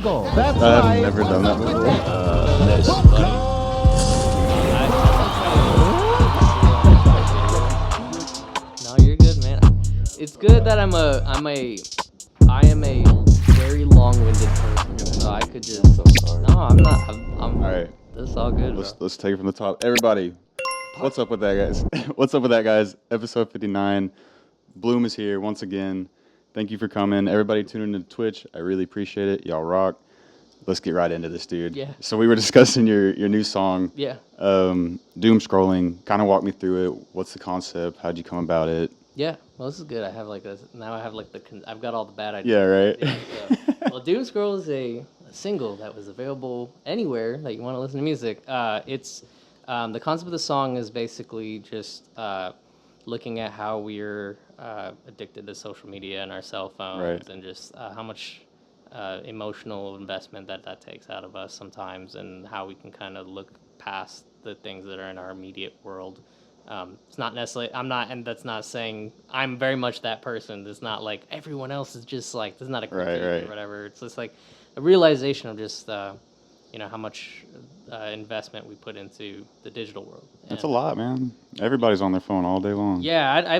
struggle. That's I've never done that before. That's funny. No, you're good, man. It's good that I am a very long-winded person, so I could just. I'm so sorry. No, I'm not. I'm All right. This is all good, bro. Let's take it from the top. Everybody, what's up with that, guys? What's up with that, guys? Episode 59. Bhloom is here once again. Thank you for coming. Everybody tuning into Twitch. I really appreciate it. Y'all rock. Let's get right into this, dude. Yeah. So we were discussing your new song. Yeah. Doom scrolling. Kind of walk me through it. What's the concept? How'd you come about it? Yeah. Well, this is good. I have like this now. I have like I've got all the bad ideas. Yeah, right. Well, Doom Scroll is a single that was available anywhere that you want to listen to music. It's the concept of the song is basically just looking at how we're addicted to social media and our cell phones, Right. and just how much emotional investment that takes out of us sometimes, and how we can kind of look past the things that are in our immediate world. It's not necessarily, and that's not saying I'm very much that person. It's not like everyone else is just like, this is not a critique Right. or whatever. It's just like a realization of just, how much investment we put into the digital world. That's a lot, man. Everybody's on their phone all day long. Yeah,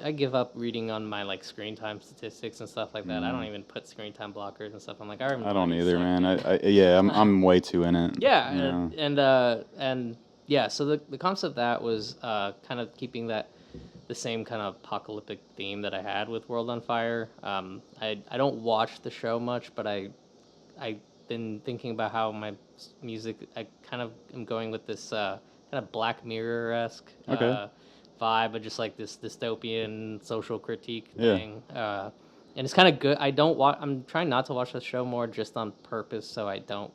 I give up reading on my like screen time statistics and stuff like that. I don't even put screen time blockers and stuff. I'm like, I don't either, man. I'm way too in it. Yeah, you know? and yeah. So the concept of that was kind of keeping the same kind of apocalyptic theme that I had with World on Fire. I don't watch the show much, but I've been thinking about how my music, I kind of am going with this kind of Black Mirror-esque Okay. vibe, of just like this dystopian social critique thing. And it's kind of good. I'm trying not to watch the show more just on purpose, so I don't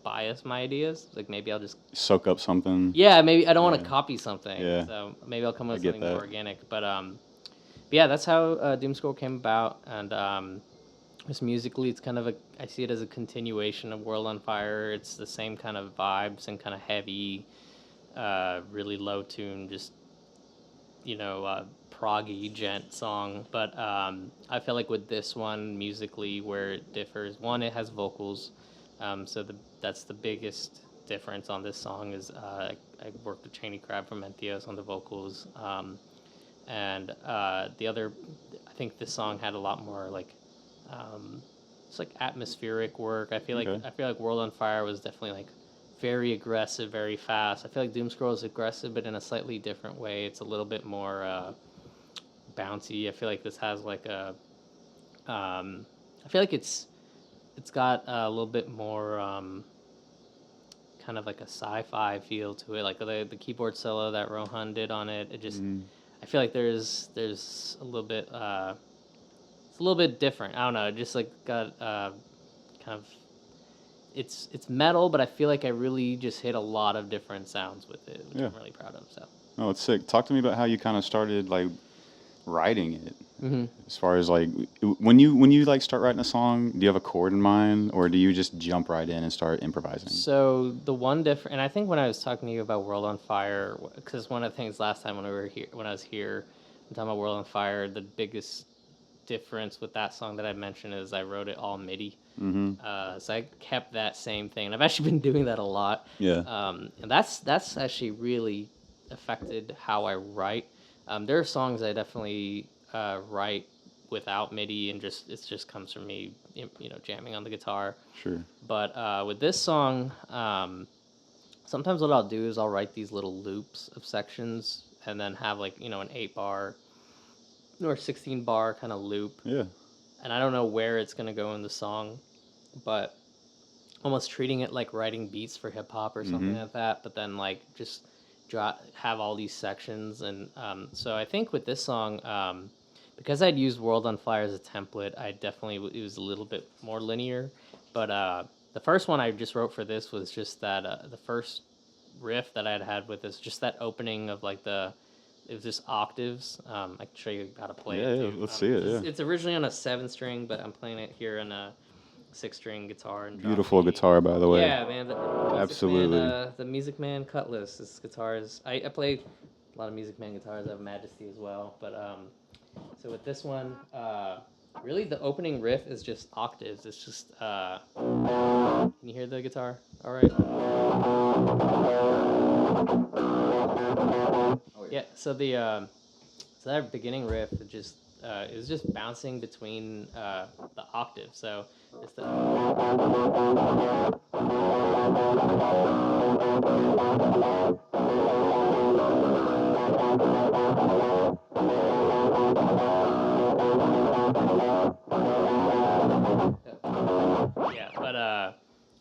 bias my ideas. Like maybe I'll just Soak up something. maybe I don't want to copy something. Yeah. So maybe I'll come up with get something more that. organic. But yeah, that's how Doom Scroll came about. And just musically, it's kind of I see it as a continuation of World on Fire. It's the same kind of vibes and kind of heavy, really low tune, just proggy gent song. But I feel like with this one musically, where it differs, one, it has vocals. So that's the biggest difference on this song is I worked with Cheney Crab from Entheos on the vocals. And the other, I think this song had a lot more like, it's like atmospheric work. I feel like World on Fire was definitely like very aggressive, very fast. I feel like Doom Scroll is aggressive, but in a slightly different way. It's a little bit more bouncy. I feel like this has like I feel like it's got a little bit more kind of like a sci-fi feel to it. Like the keyboard solo that Rohan did on it. It just I feel like there's a little bit it's a little bit different. I don't know. It just like got kind of it's metal, but I feel like I really just hit a lot of different sounds with it, which I'm really proud of. So. Oh, it's sick. Talk to me about how you kind of started like writing it. Mm-hmm. As far as like when you like start writing a song, do you have a chord in mind, or do you just jump right in and start improvising? So the one different, and I think when I was talking to you about World on Fire, because one of the things last time when I was here, I'm talking about World on Fire, the biggest difference with that song that I mentioned is I wrote it all MIDI. Mm-hmm. So I kept that same thing, and I've actually been doing that a lot. Yeah. And that's actually really affected how I write. There are songs I definitely write without MIDI, and it just comes from me, jamming on the guitar. Sure. But with this song, sometimes what I'll do is I'll write these little loops of sections, and then have like an 8-bar or 16-bar kind of loop. Yeah. And I don't know where it's gonna go in the song, but almost treating it like writing beats for hip hop or something like that. But then like just have all these sections, and so I think with this song, because I'd used World on Fire as a template, it was a little bit more linear. But the first one I just wrote for this was just that the first riff that I had with this, just that opening of like it was just octaves. I can show you how to play it. Yeah, let's see it. Yeah. It's originally on a 7-string, but I'm playing it here on a 6-string guitar. And Beautiful guitar, by the way. Yeah, man. Absolutely. The Music Man Cutlass. This guitar is. I play a lot of Music Man guitars. I have Majesty as well, but so with this one, Really, the opening riff is just octaves. It's just can you hear the guitar? All right. Oh, Yeah. So so that beginning riff it was just bouncing between the octaves. So it's the yeah, but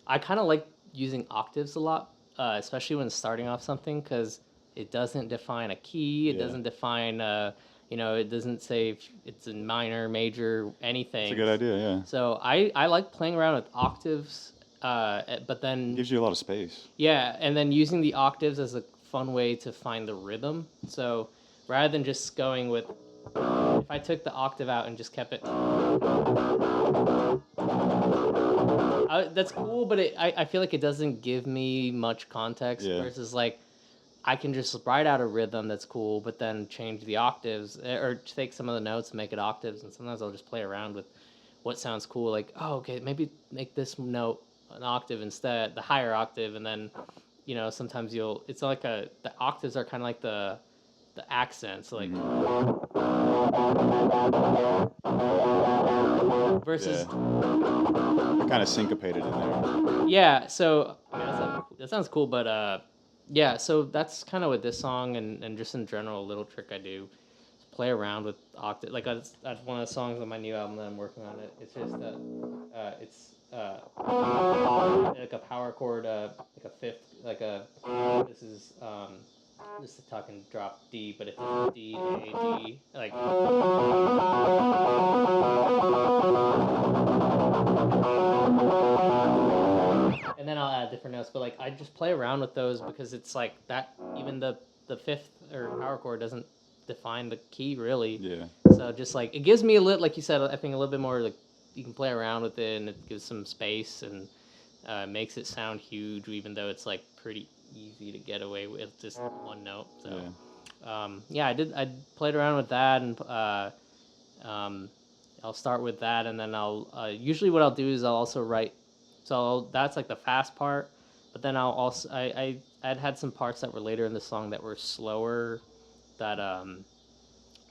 I kind of like using octaves a lot, especially when starting off something, because it doesn't define a key. It Yeah. doesn't define, it doesn't say if it's a minor, major, That's a anything. good idea. Yeah. So I like playing around with octaves, but It then gives you a lot of space. yeah, and then using the octaves as a fun way to find the rhythm. So rather than just going with, if I took the octave out and just kept it, that's cool, but I feel like it doesn't give me much context. Yeah. Versus like I can just write out a rhythm that's cool, but then change the octaves or take some of the notes and make it octaves. And sometimes I'll just play around with what sounds cool. Like, oh, okay, maybe make this note an octave instead, the higher octave, and then sometimes it's like the octaves are kind of like the accents, like versus Kind of syncopated in there. yeah. So I mean, that sounds cool, but yeah. So that's kind of with this song and just in general, a little trick I do, is play around with octave. Like that's one of the songs on my new album that I'm working on. It's just it's like a power chord, like a fifth, like a this is this is a tuck and drop D, but it's a D A G like. And then I'll add different notes, but like I just play around with those because it's like that. Even the fifth or power chord doesn't define the key really. Yeah. So just like it gives me a little, like you said, I think a little bit more like you can play around with it, and it gives some space and makes it sound huge, even though it's like pretty easy to get away with just one note. So yeah, I played around with that, and um, I'll start with that, and then I'll usually what I'll do is I'll also write. So that's like the fast part, but then I'll also I'd had some parts that were later in the song that were slower, that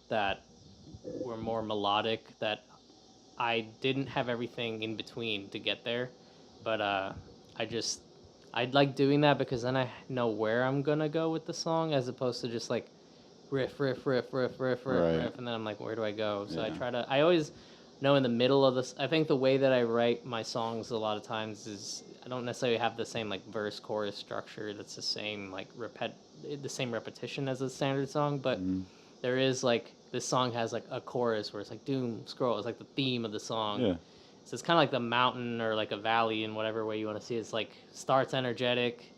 that were more melodic, that I didn't have everything in between to get there, but I just I'd like doing that because then I know where I'm gonna go with the song as opposed to just like riff, riff, riff, riff, riff, riff, Right. riff, and then I'm like, where do I go? So Yeah. I always know in the middle of this. I think the way that I write my songs a lot of times is I don't necessarily have the same like verse chorus structure that's the same like the same repetition as a standard song, but there is like this song has like a chorus where it's like doom scroll. It's like the theme of the song. Yeah. So it's kind of like the mountain or like a valley in whatever way you want to see it. It's like starts energetic,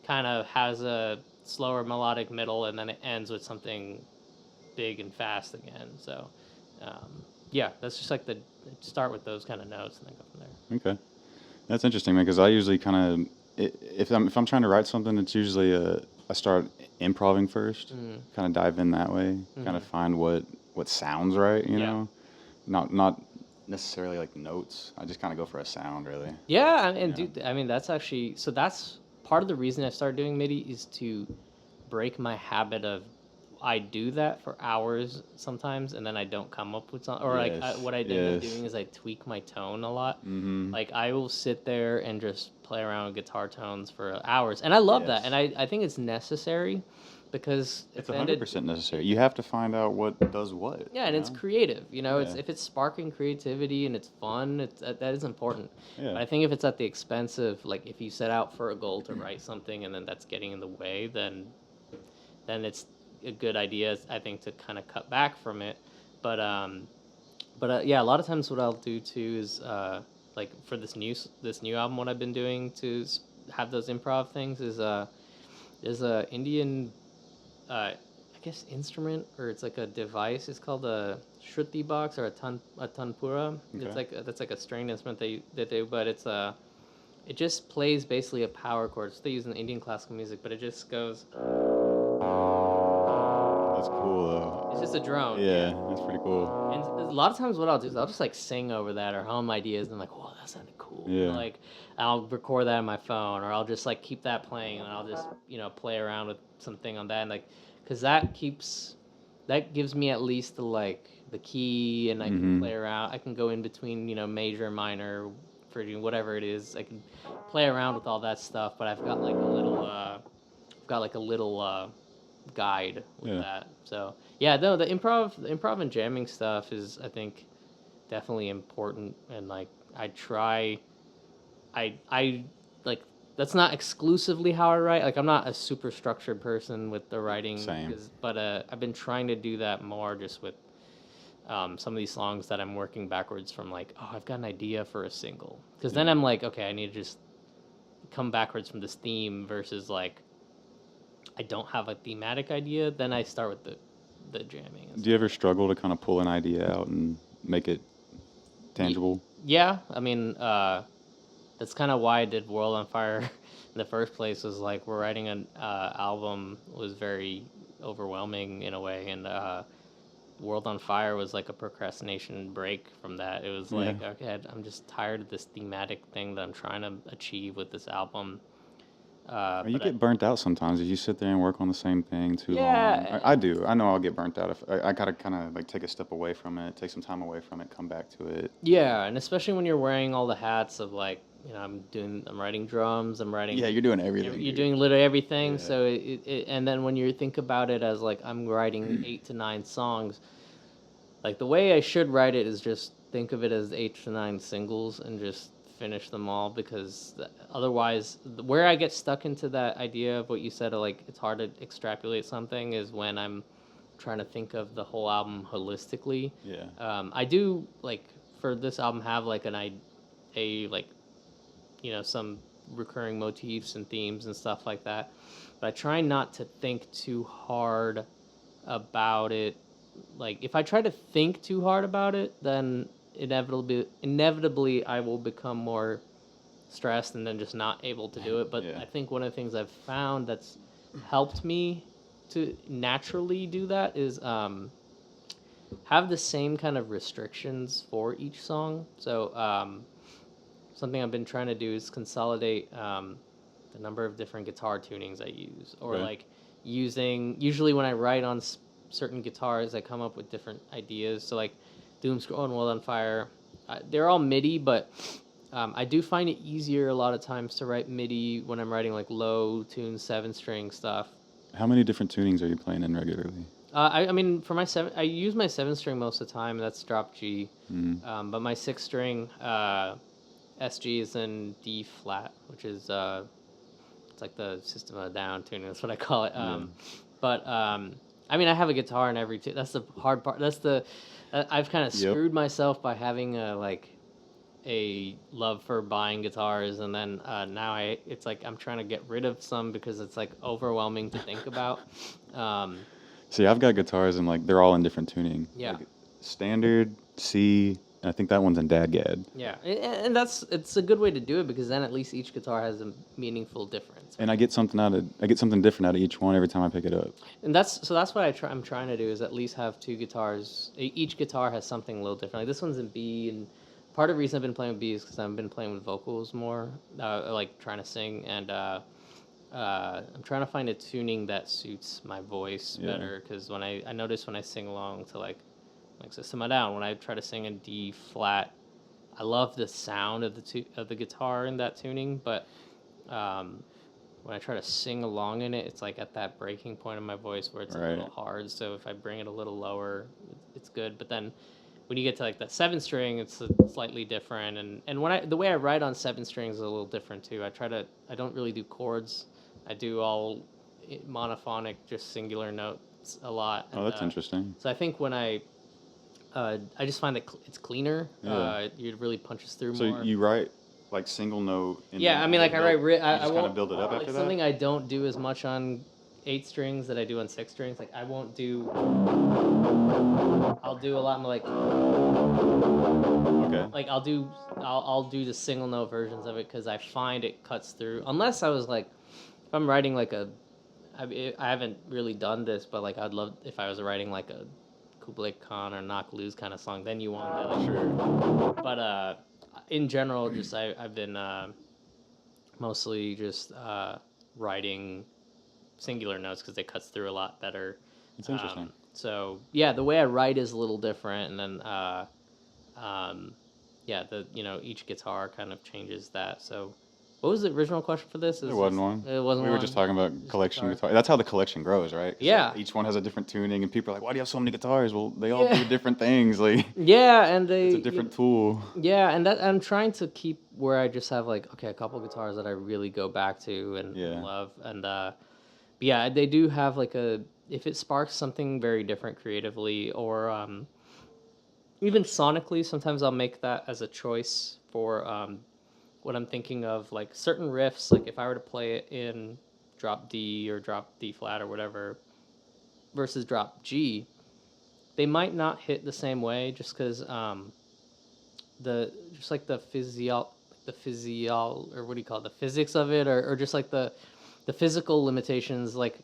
kind of has a slower melodic middle, and then it ends with something big and fast again. So yeah, that's just like the start with those kind of notes and then go from there. Okay. That's interesting, man. Because I usually kind of, if I'm trying to write something, it's usually I start improving first, kind of dive in that way, kind of find what sounds right, you know, not necessarily like notes. I just kind of go for a sound, really. Yeah, and dude, I mean that's actually so that's part of the reason I started doing MIDI is to break my habit of I do that for hours sometimes, and then I don't come up with something. Or like what I end up doing is I tweak my tone a lot. Like I will sit there and just play around with guitar tones for hours, and I love that, and I think it's necessary because It's 100% necessary. You have to find out what does what. yeah, and it's creative. It's Yeah. if it's sparking creativity and it's fun, that is important. Yeah. But I think if it's at the expense of like if you set out for a goal to write something and then that's getting in the way, then it's a good idea, I think, to kind of cut back from it. But yeah, a lot of times what I'll do too is like for this new album, what I've been doing to have those improv things is there's a Indian I guess instrument or it's like a device. It's called a shruti box or a tanpura. Okay. It's like that's like a stringed instrument they do, but it just plays basically a power chord. So they use in Indian classical music, but it just goes. That's cool though. It's just a drone. Yeah, that's pretty cool. And a lot of times, what I'll do is I'll just like sing over that or hum ideas, and I'm like, "Whoa, that sounded cool." Yeah. Like, I'll record that on my phone, or I'll just like keep that playing, and I'll just play around with something on that, and like, because that gives me at least the key, and I can play around. I can go in between major, minor, for whatever it is. I can play around with all that stuff, but I've got like a little guide with that. So yeah, no, the improv and jamming stuff is, I think, definitely important. And like I like that's not exclusively how I write. Like I'm not a super structured person with the writing. Same. But I've been trying to do that more just with some of these songs that I'm working backwards from. Like, oh, I've got an idea for a single, because then I'm like, okay, I need to just come backwards from this theme versus like I don't have a thematic idea. Then I start with the jamming. Do you ever struggle to kind of pull an idea out and make it tangible? Yeah, I mean, that's kind of why I did World on Fire in the first place. Was like we're writing an album was very overwhelming in a way, and World on Fire was like a procrastination break from that. It was like, okay, I'm just tired of this thematic thing that I'm trying to achieve with this album. You get burnt out sometimes if you sit there and work on the same thing too long. Yeah. I do. I know I'll get burnt out if I gotta kind of like take a step away from it, take some time away from it, come back to it. Yeah, and especially when you're wearing all the hats of like, I'm writing drums, I'm writing. Yeah, you're doing everything. You're doing literally everything. Yeah. So and then when you think about it as like I'm writing 8 to 9 songs, like the way I should write it is just think of it as 8 to 9 singles and just finish them all, because otherwise where I get stuck into that idea of what you said of like it's hard to extrapolate something is when I'm trying to think of the whole album holistically. Yeah. I do like for this album have like some recurring motifs and themes and stuff like that, but I try not to think too hard about it. Like if I try to think too hard about it, then inevitably I will become more stressed and then just not able to do it. But I think one of the things I've found that's helped me to naturally do that is have the same kind of restrictions for each song. So something I've been trying to do is consolidate the number of different guitar tunings I use, or like usually when I write on certain guitars, I come up with different ideas. So like Doom Scroll and World on Fire, they're all MIDI, but I do find it easier a lot of times to write MIDI when I'm writing like low tuned 7-string stuff. How many different tunings are you playing in regularly? I mean, for my I use my 7-string most of the time. That's drop G. But my 6-string SG is in D flat, which is it's like the System of a Down tuning. That's what I call it. But I mean, I have a guitar in every tune. That's the hard part. I've kind of screwed myself by having a love for buying guitars, and then now it's like I'm trying to get rid of some because it's like overwhelming to think about. See, I've got guitars and like they're all in different tuning. Yeah. Like, standard, C, and I think that one's in Dadgad. Yeah, and it's a good way to do it, because then at least each guitar has a meaningful difference. And I get something different out of each one every time I pick it up. And that's what I'm trying to do, is at least have 2 guitars. Each guitar has something a little different. Like this one's in B, and part of the reason I've been playing with B is because I've been playing with vocals more, like trying to sing, and I'm trying to find a tuning that suits my voice better, because when I notice when I sing along to like System of a Down, when I try to sing in D flat, I love the sound of the guitar in that tuning, but when I try to sing along in it, it's like at that breaking point in my voice where it's a little hard. So if I bring it a little lower, it's good. But then when you get to like that 7-string, it's slightly different. And the way I write on 7 strings is a little different too. I don't really do chords. I do all monophonic, just singular notes a lot. Oh, that's interesting. So I think when I just find that it's cleaner. It really punches through more. So you write like single note. I mean, like I write. I just kind of build it up after that. Something I don't do as much on 8 strings that I do on 6 strings. Like I won't do. I'll do a lot more like. Okay. Like I'll do the single note versions of it, because I find it cuts through. Unless I was like, if I'm writing like I haven't really done this, but like I'd love if I was writing like a Kublai Khan or Knock Loose kind of song, then you want the like. Sure. But in general, just I've been mostly just writing singular notes because it cuts through a lot better. It's interesting. So yeah, the way I write is a little different, and then yeah, each guitar kind of changes that. So, what was the original question for this? There wasn't one. It wasn't. We were just talking about collection guitar. That's how the collection grows, right? 'Cause, Yeah. like, each one has a different tuning, and people are like, "Why do you have so many guitars?" Well, they all do different things. Like, yeah, and it's a different tool. Yeah, and that I'm trying to keep where I just have like a couple guitars that I really go back to and love, and but yeah, they do have like if it sparks something very different creatively or even sonically, sometimes I'll make that as a choice for what I'm thinking of, like certain riffs. Like if I were to play it in drop D or drop D flat or whatever versus drop G, they might not hit the same way just because or what do you call it, the physics of it, or just like the physical limitations, like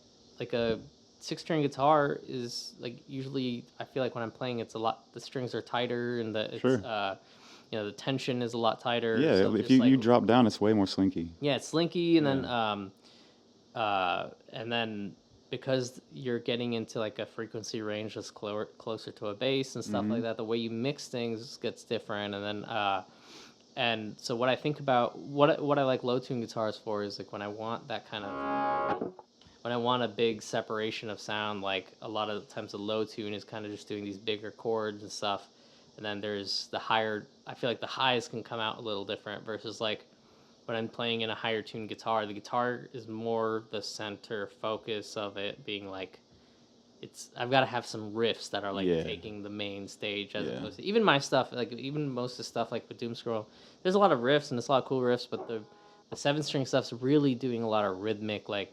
a 6-string guitar is like usually I feel like when I'm playing it's a lot, the strings are tighter and the tension is a lot tighter. Yeah, so if you drop down, it's way more slinky. Yeah, it's slinky, and then because you're getting into like a frequency range that's closer to a bass and stuff like that, the way you mix things gets different, and then and so what I think about what I like low tune guitars for is like when I want that kind of, when I want a big separation of sound, like a lot of times the low tune is kind of just doing these bigger chords and stuff, and then there's the higher, I feel like the highs can come out a little different versus like when I'm playing in a higher tuned guitar, the guitar is more the center focus of it, being like, I've got to have some riffs that are like taking the main stage as opposed to even my stuff, like even most of the stuff like with Doom Scroll, there's a lot of riffs and there's a lot of cool riffs, but the 7-string stuff's really doing a lot of rhythmic, like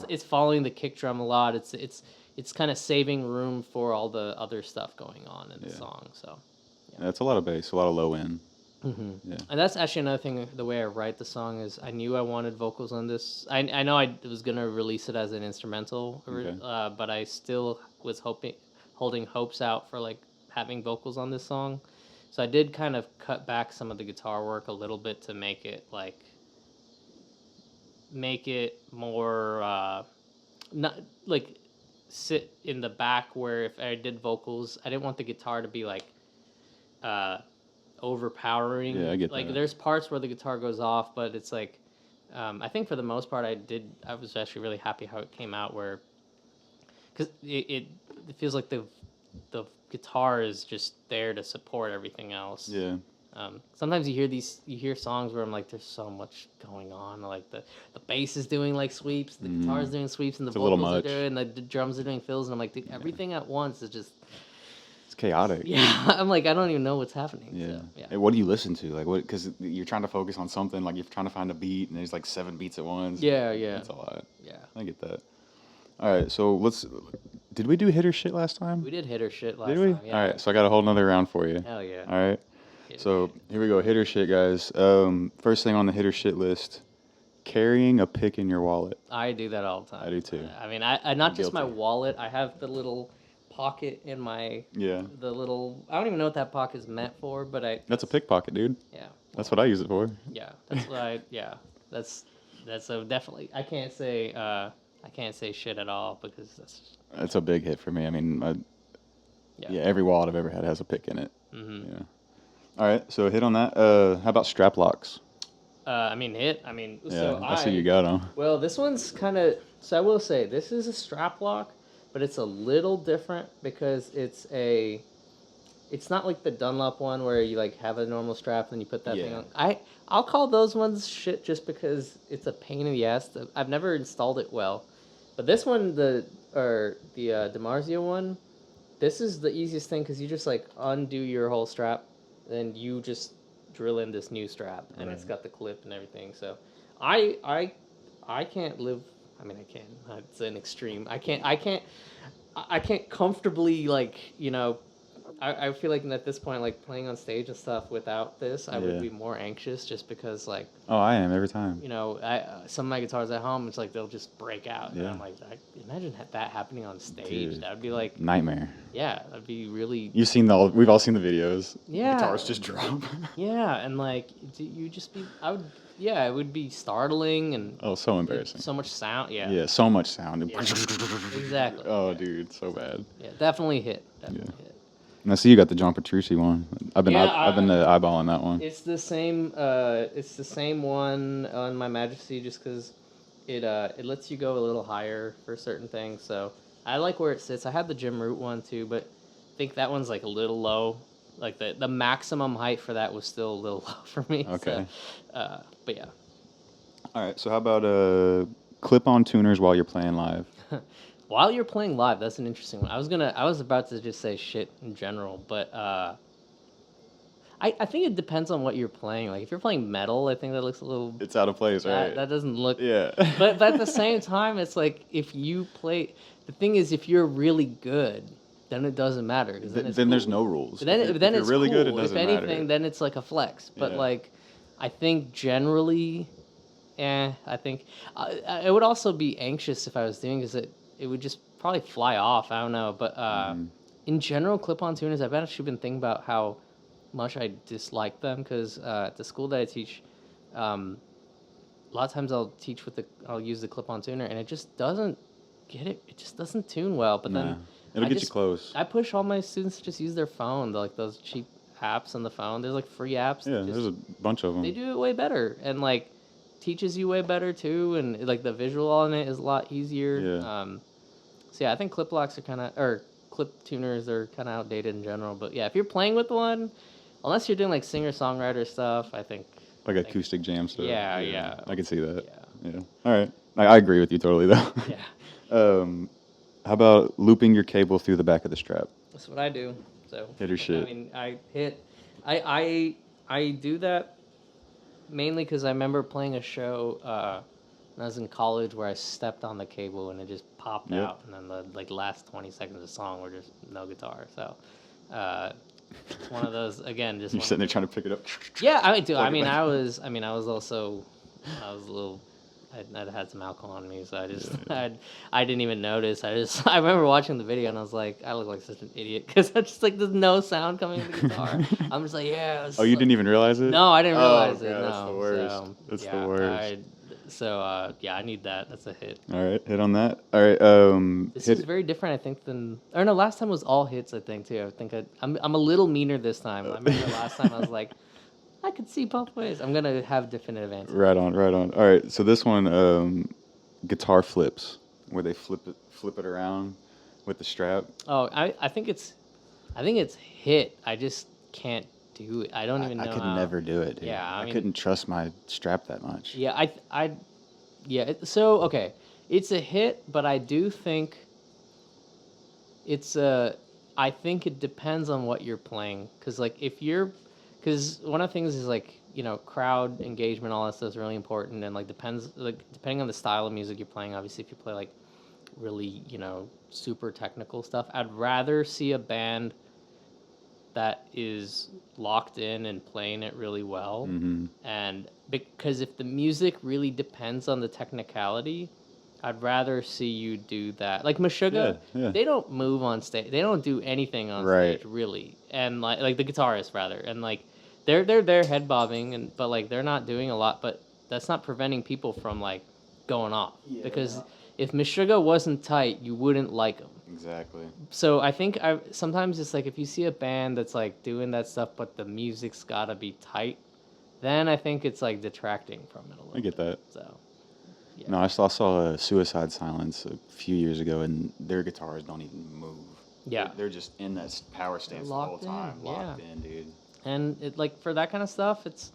it's following the kick drum a lot. It's kind of saving room for all the other stuff going on in the song. So that's a lot of bass, a lot of low end. Yeah. And that's actually another thing, the way I write the song is I knew I wanted vocals on this. I know I was going to release it as an instrumental, but I still was holding hopes out for like having vocals on this song. So I did kind of cut back some of the guitar work a little bit to make it more not like sit in the back, where if I did vocals, I didn't want the guitar to be like overpowering. Yeah, I get like that. There's parts where the guitar goes off, but it's like I think for the most part I was actually really happy how it came out, where because it feels like the guitar is just there to support everything else. Yeah. Sometimes you hear songs where I'm like, there's so much going on, like the bass is doing like sweeps, the guitar's doing sweeps, and the vocals are doing, the drums are doing fills, and I'm like, dude, everything at once is just, it's chaotic. Yeah, I'm like, I don't even know what's happening. Yeah. So, yeah. Hey, what do you listen to? Like, what? Because you're trying to focus on something. Like, you're trying to find a beat, and there's like 7 beats at once. Yeah. That's a lot. Yeah. I get that. All right, so did we do hitter shit last time? We did hitter shit last time. Did we? Yeah. All right, so I got a whole nother round for you. Hell yeah. All right. So here we go, hitter shit, guys. First thing on the hitter shit list, carrying a pick in your wallet. I do that all the time. I do too. I mean, I not just my wallet. I have the little pocket in my the little. I don't even know what that pocket is meant for, but That's a pickpocket, dude. Yeah. That's what I use it for. Yeah, that's what I. Yeah, that's a definitely. I can't say shit at all because that's a big hit for me. I mean, every wallet I've ever had has a pick in it. Mm-hmm. Yeah. All right, so hit on that. How about strap locks? So I see you got them. Well, this one's kind of. So I will say this is a strap lock, but it's a little different because it's not like the Dunlop one where you like have a normal strap and you put that thing on. I'll call those ones shit just because it's a pain in the ass. I've never installed it well, but this one, the DiMarzio one, this is the easiest thing because you just like undo your whole strap, then you just drill in this new strap, and it's got the clip and everything. So I can't live. I mean, I can. It's an extreme. I can't comfortably I feel like at this point, like playing on stage and stuff without this, I Yeah. would be more anxious just because like, Oh, I am every time. you know, some of my guitars at home, it's like they'll just break out, and Yeah. I'm like, imagine that happening on stage. Dude. That would be like, Nightmare. yeah, that'd be really, We've all seen the videos. Yeah. Guitars just drop. yeah, and like you just be, it would be startling and Oh, so embarrassing. so much sound, yeah, Yeah, so much sound. Yeah. Exactly. Oh, Yeah. dude, so bad. yeah, definitely hit, definitely hit. And I see you got the John Petrucci one. I've been Yeah, I've been eyeballing that one. It's the same. It's the same one on my Majesty, just because it lets you go a little higher for certain things. So I like where it sits. I had the Jim Root one too, but I think that one's like a little low. Like the maximum height for that was still a little low for me. Okay. So, but yeah. All right. So how about clip-on tuners while you're playing live? While you're playing live, that's an interesting one. I was about to just say shit in general, but I think it depends on what you're playing. Like if you're playing metal, I think that looks a little. It's out of place, right? That doesn't look. Yeah. But at the same time, it's like if you play. The thing is, if you're really good, then it doesn't matter. 'Cause Then there's no rules. But then if then you're it's really cool. good, it doesn't if anything, matter. then it's like a flex. But Yeah. like, I think generally, I think I would also be anxious if I was doing because it would just probably fly off. I don't know, but in general, clip-on tuners, I've actually been thinking about how much I dislike them because at the school that I teach, a lot of times I'll use the clip-on tuner and it just doesn't get it. It just doesn't tune well. But then It'll I get you just- close. I push all my students to just use their phone, like those cheap apps on the phone. There's like free apps. Yeah, that there's a bunch of them. they do it way better and like teaches you way better too, and like the visual on it is a lot easier. Yeah. So yeah, I think clip locks are clip tuners are kind of outdated in general. But yeah, if you're playing with one, unless you're doing like singer-songwriter stuff, I think. Like acoustic jam stuff. Yeah. I can see that. Yeah. Yeah. All right. I agree with you totally though. Yeah. How about looping your cable through the back of the strap? That's what I do. So Hit or shit. I mean, I do that mainly because I remember playing a show when I was in college where I stepped on the cable and it just popped Yep. out, and then the like last 20 seconds of the song were just no guitar. So it's one of those again. Just You're one sitting there of trying to pick it up. Yeah, I do. Plug I it mean, back. I was also, I was a little. I'd had some alcohol on me, so I just, I didn't even notice. I remember watching the video and I was like, I look like such an idiot because I just like there's no sound coming in the guitar. I'm just like, yeah. Oh, you didn't even realize it? No, I didn't realize it. God, No, that's the worst. So, That's yeah, the worst. I need that. That's a hit. All right, hit on that. All right. This hit, is very different, I think, than. Or no, last time was all hits. I think too. I think I'm a little meaner this time. I remember last time I was like, I could see both ways. I'm gonna have definitive answers. Right on. All right, so this one, guitar flips, where they flip it around with the strap. Oh, I think it's hit. I just can't do it. I don't even know. I could how. never do it. Dude. Yeah, I mean- couldn't trust my strap that much. Yeah, so okay, it's a hit, but I do think it's a. I think it depends on what you're playing, because one of the things is like crowd engagement, all that stuff is really important, and like depending on the style of music you're playing. Obviously, if you play like really super technical stuff, I'd rather see a band that is locked in and playing it really well. Mm-hmm. And because if the music really depends on the technicality, I'd rather see you do that. Like Meshuggah, Yeah. they don't move on stage. They don't do anything on Right. stage really. And like the guitarist rather. And like they're there head bobbing but like they're not doing a lot, but that's not preventing people from like going off. Yeah. Because if Meshuggah wasn't tight, you wouldn't like them. Exactly. So I think sometimes it's like if you see a band that's like doing that stuff, but the music's gotta be tight, then I think it's like detracting from it a little. I get that. So, yeah. No, I saw Suicide Silence a few years ago, and their guitars don't even move. Yeah. They're just in that power stance the whole Locked in, time, locked yeah. in, dude. And it like for that kind of stuff, it's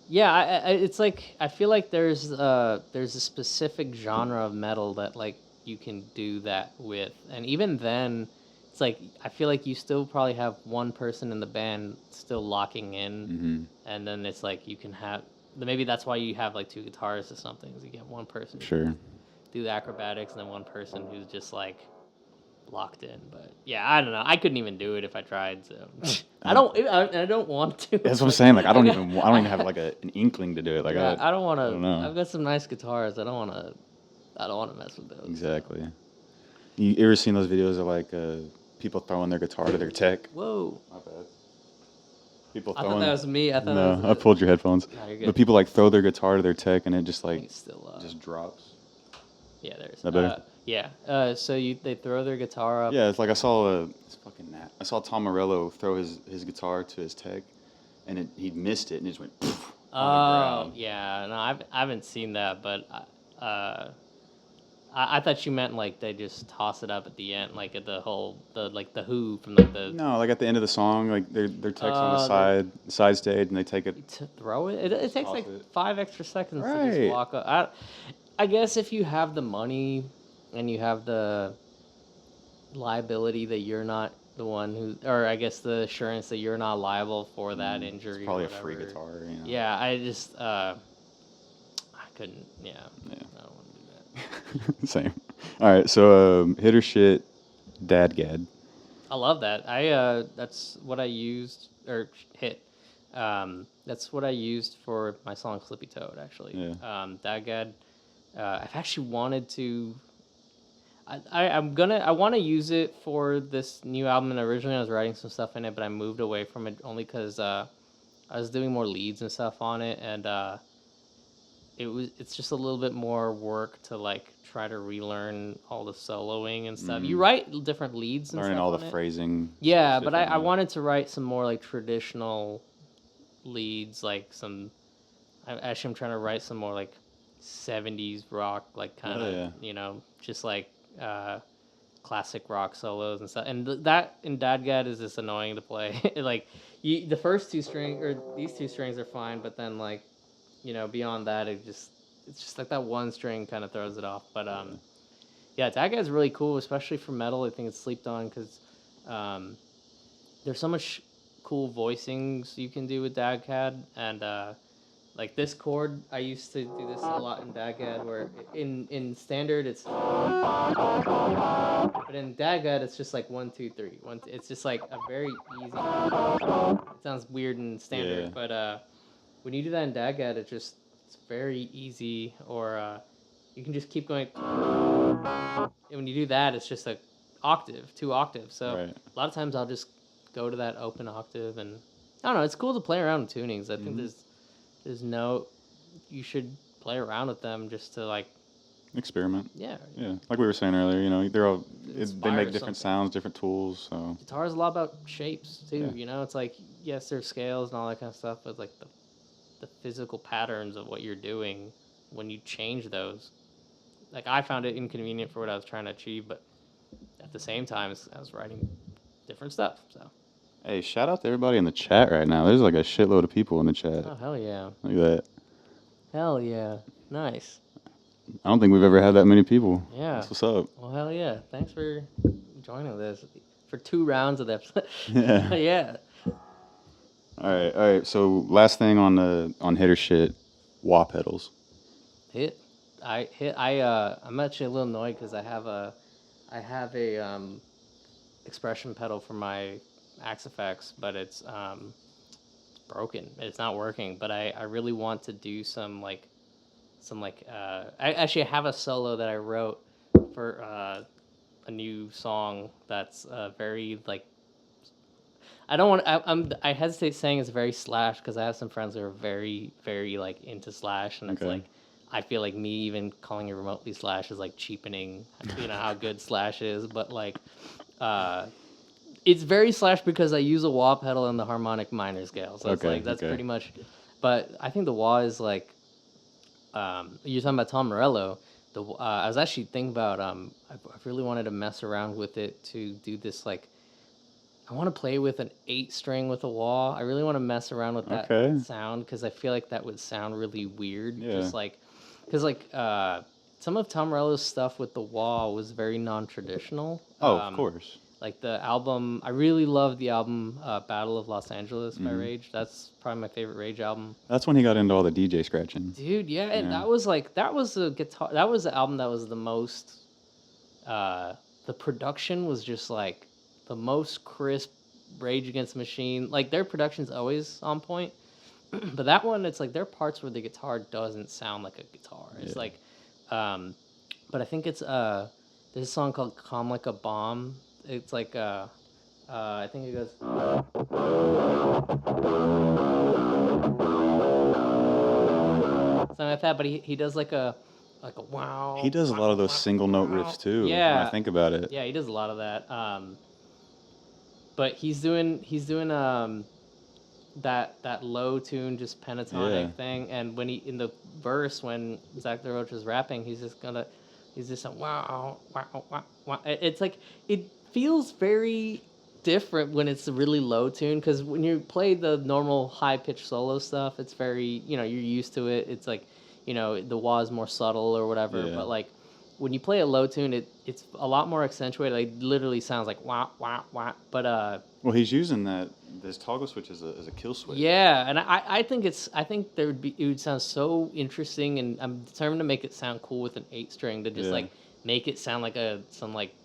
it's like I feel like there's a specific genre of metal that like you can do that with, and even then, it's like I feel like you still probably have one person in the band still locking in, Mm-hmm. and then it's like you can have maybe that's why you have like two guitarists or something. Is you get one person who Sure. do the acrobatics and then one person who's just like locked in. But yeah, I don't know. I couldn't even do it if I tried. So I don't want to. That's what I'm saying. Like I don't even have like an inkling to do it. Like Yeah, I don't want I don't to. know. I've got some nice guitars. I don't want to. I don't want to mess with those. Exactly. You ever seen those videos of like people throwing their guitar to their tech? Whoa. My bad. People I throwing. thought that was me. I thought No, that was I pulled your headphones. No, you're good. But people like throw their guitar to their tech and it just I like think it's still just drops. Yeah, there's. That better? Yeah. So they throw their guitar up. Yeah, it's like I saw it's fucking that. I saw Tom Morello throw his guitar to his tech, and he missed it and it just went poof on the ground. Yeah. No, I haven't seen that, but I thought you meant like they just toss it up at the end, like at the Who from like the. No, like at the end of the song, like their tech's on the side stage, and they take it. To throw it, it takes like 5 extra seconds to Right. just walk up. I guess if you have the money and you have the liability that you're not the one who, or I guess the assurance that you're not liable for that injury. It's probably or a free whatever. guitar. You know? Yeah, I just I couldn't. Yeah. Yeah. I don't want to do that. Same. All right, so hit or shit, dadgad. I love that. That's what I used or hit. That's what I used for my song Flippy Toad. Actually. Yeah. Dadgad. I've actually wanted to. I want to use it for this new album, and originally I was writing some stuff in it, but I moved away from it only because I was doing more leads and stuff on it, and it's just a little bit more work to like try to relearn all the soloing and stuff. You write different leads and Learning stuff all on the it. phrasing. Yeah, but I wanted to write some more like traditional leads, like some. I'm trying to write some more like 70s rock, like kind of just like classic rock solos and stuff. And that in Dadgad is just annoying to play. Like the first two string or these two strings are fine, but then like beyond that it's just like that one string kind of throws it off. But yeah, Dadgad is really cool, especially for metal. I think it's slept on because there's so much cool voicings you can do with Dadgad, and like this chord, I used to do this a lot in Dadgad, where in standard it's, but in Dadgad it's just like 1 2 3 1. It's just like a very easy. It sounds weird in standard, but when you do that in Dadgad, it's very easy. Or you can just keep going. And when you do that, it's just a octave, 2 octaves. So a lot of times I'll just go to that open octave, and I don't know. It's cool to play around with tunings. I think you should play around with them just to like experiment. Yeah. Like we were saying earlier, they make different sounds, different tools. So guitar is a lot about shapes too. It's like yes, there's scales and all that kind of stuff, but like the physical patterns of what you're doing when you change those. Like I found it inconvenient for what I was trying to achieve, but at the same time, I was writing different stuff. So. Hey, shout out to everybody in the chat right now. There's like a shitload of people in the chat. Oh, hell yeah. Look at that. Hell yeah. Nice. I don't think we've ever had that many people. Yeah. That's what's up. Well, hell yeah. Thanks for joining this for 2 rounds of that. Yeah. Yeah. All right. So last thing on hit or shit, wah pedals. I'm actually a little annoyed because I have a expression pedal for my Axe Effects, but it's broken. It's not working. But I really want to do I actually have a solo that I wrote for a new song that's very like. I don't want. I hesitate saying it's very Slash because I have some friends who are very very like into Slash, and it's like I feel like me even calling it remotely Slash is like cheapening how good Slash is, but like. It's very Slash because I use a wah pedal in the harmonic minor scale. So that's pretty much. But I think the wah is like. You're talking about Tom Morello. I was actually thinking about. I really wanted to mess around with it to do this like. I want to play with an 8-string with a wah. I really want to mess around with that sound because I feel like that would sound really weird. Yeah. Just like, because like some of Tom Morello's stuff with the wah was very non-traditional. Oh, of course. Like the album, I really love the album Battle of Los Angeles by Rage. That's probably my favorite Rage album. That's when he got into all the DJ scratching. Dude, yeah. And that was the album that was the most the production was just like the most crisp Rage Against the Machine. Like their production's always on point, but that one, it's like there are parts where the guitar doesn't sound like a guitar. It's like, but I think it's there's a song called "Calm Like a Bomb." It's like I think it goes something like that. But he does like a wow. He does a lot of those single note riffs too. When I think about it. Yeah, he does a lot of that. But he's doing that low tune, just pentatonic thing. And when he in the verse, when Zach the Roach is rapping, he's just a wow, wow, wow, wow. It's like it feels very different when it's a really low tune, because when you play the normal high pitched solo stuff, it's very, you're used to it. It's like, the wah is more subtle or whatever. Yeah. But like when you play a low tune, it's a lot more accentuated. Like literally sounds like wah wah wah. But well, he's using this toggle switch as a kill switch. yeah, and I think it would sound so interesting, and I'm determined to make it sound cool with an 8-string to just like make it sound like some like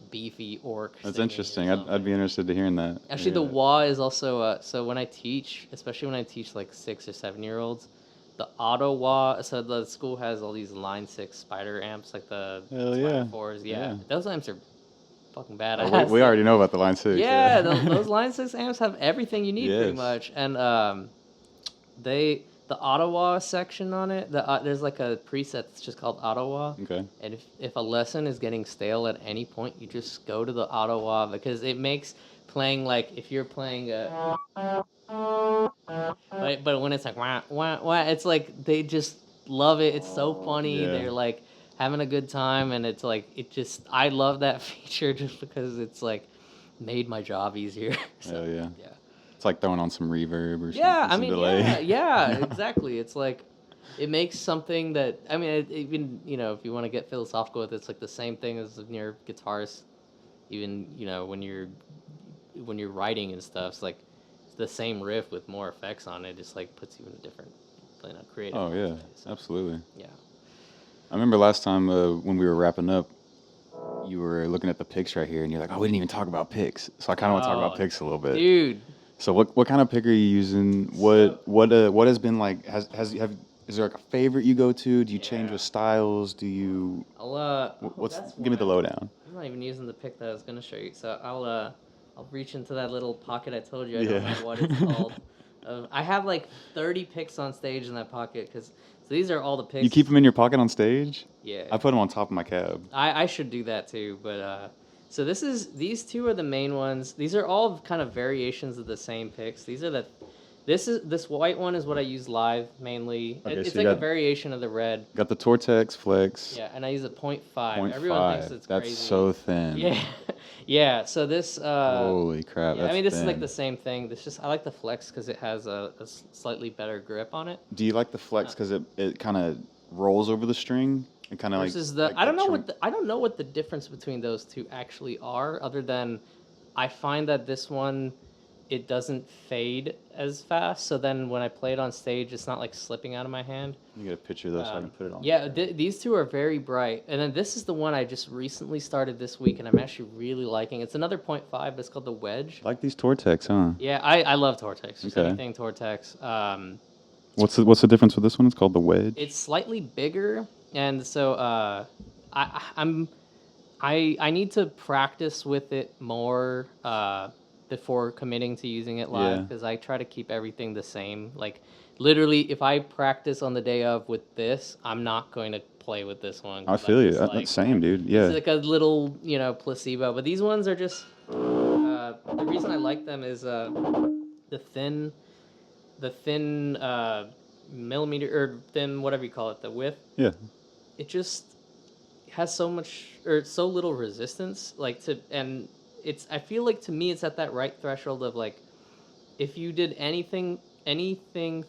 beefy orc. That's interesting. I'd be interested to hearing that. Actually, the wah is also so when I teach, especially when I teach like 6 or 7-year-olds, the auto wah. So the school has all these Line 6 Spider amps, like the Spider 4s. Yeah, those amps are fucking badass. Oh, we already know about the Line 6. Yeah, those Line 6 amps have everything you need pretty much. And the Ottawa section on it, there's like a preset that's just called Ottawa. Okay. And if a lesson is getting stale at any point, you just go to the Ottawa, because it makes playing, like if you're playing a but when it's like wah, wah, wah, it's like they just love it. It's so funny. Yeah. They're like having a good time, and it's like I love that feature just because it's like made my job easier. So, hell yeah. Yeah. It's like throwing on some reverb or some delay. Yeah, exactly. It's like it makes something that, I mean, even, if you want to get philosophical with it, it's like the same thing as when you're a guitarist, even, when you're writing and stuff. It's like it's the same riff with more effects on it. Just like puts you in a different, creative. Oh yeah, so, absolutely. Yeah. I remember last time when we were wrapping up, you were looking at the picks right here, and you're like, "Oh, we didn't even talk about picks." So I kind of want to talk about picks a little bit, dude. So what kind of pick are you using? What has been like? Is there like a favorite you go to? Do you change with styles? Do you? Give me the lowdown. I'm not even using the pick that I was gonna show you, so I'll reach into that little pocket I told you. I don't know what it's called. I have like 30 picks on stage in that pocket, so these are all the picks. You keep them in your pocket on stage? Yeah. I put them on top of my cab. I should do that too, but so these two are the main ones. These are all kind of variations of the same picks. This white one is what I use live mainly. Okay, it's so like a variation of the red. Got the Tortex Flex. Yeah, and I use a 0.5. 0.5. Everyone thinks it's That's crazy. so thin. Yeah, yeah. So this. Holy crap! Yeah, that's I mean, this thin. is like the same thing. I like the Flex because it has a slightly better grip on it. Do you like the Flex because it kind of rolls over the string and kind of like? I don't know what the difference between those two actually are, other than I find that this one, it doesn't fade as fast. So then when I play it on stage, it's not like slipping out of my hand. You get a picture of those so I can put it on. Yeah, these two are very bright. And then this is the one I just recently started this week, and I'm actually really liking. It's another 0.5, but it's called the Wedge. I like these Tortex, huh? Yeah, I love Tortex. Just Okay. anything Tortex. What's the difference with this one? It's called the Wedge. It's slightly bigger, and so I need to practice with it more before committing to using it live, because I try to keep everything the same. Like literally, if I practice on the day of with this, I'm not going to play with this one. I feel you. That's same, dude. Yeah. It's like a little, placebo. But these ones are just. The reason I like them is the thin millimeter or thin, whatever you call it, the width. Yeah. It just has so much or so little resistance, I feel like to me it's at that right threshold of like, if you did anything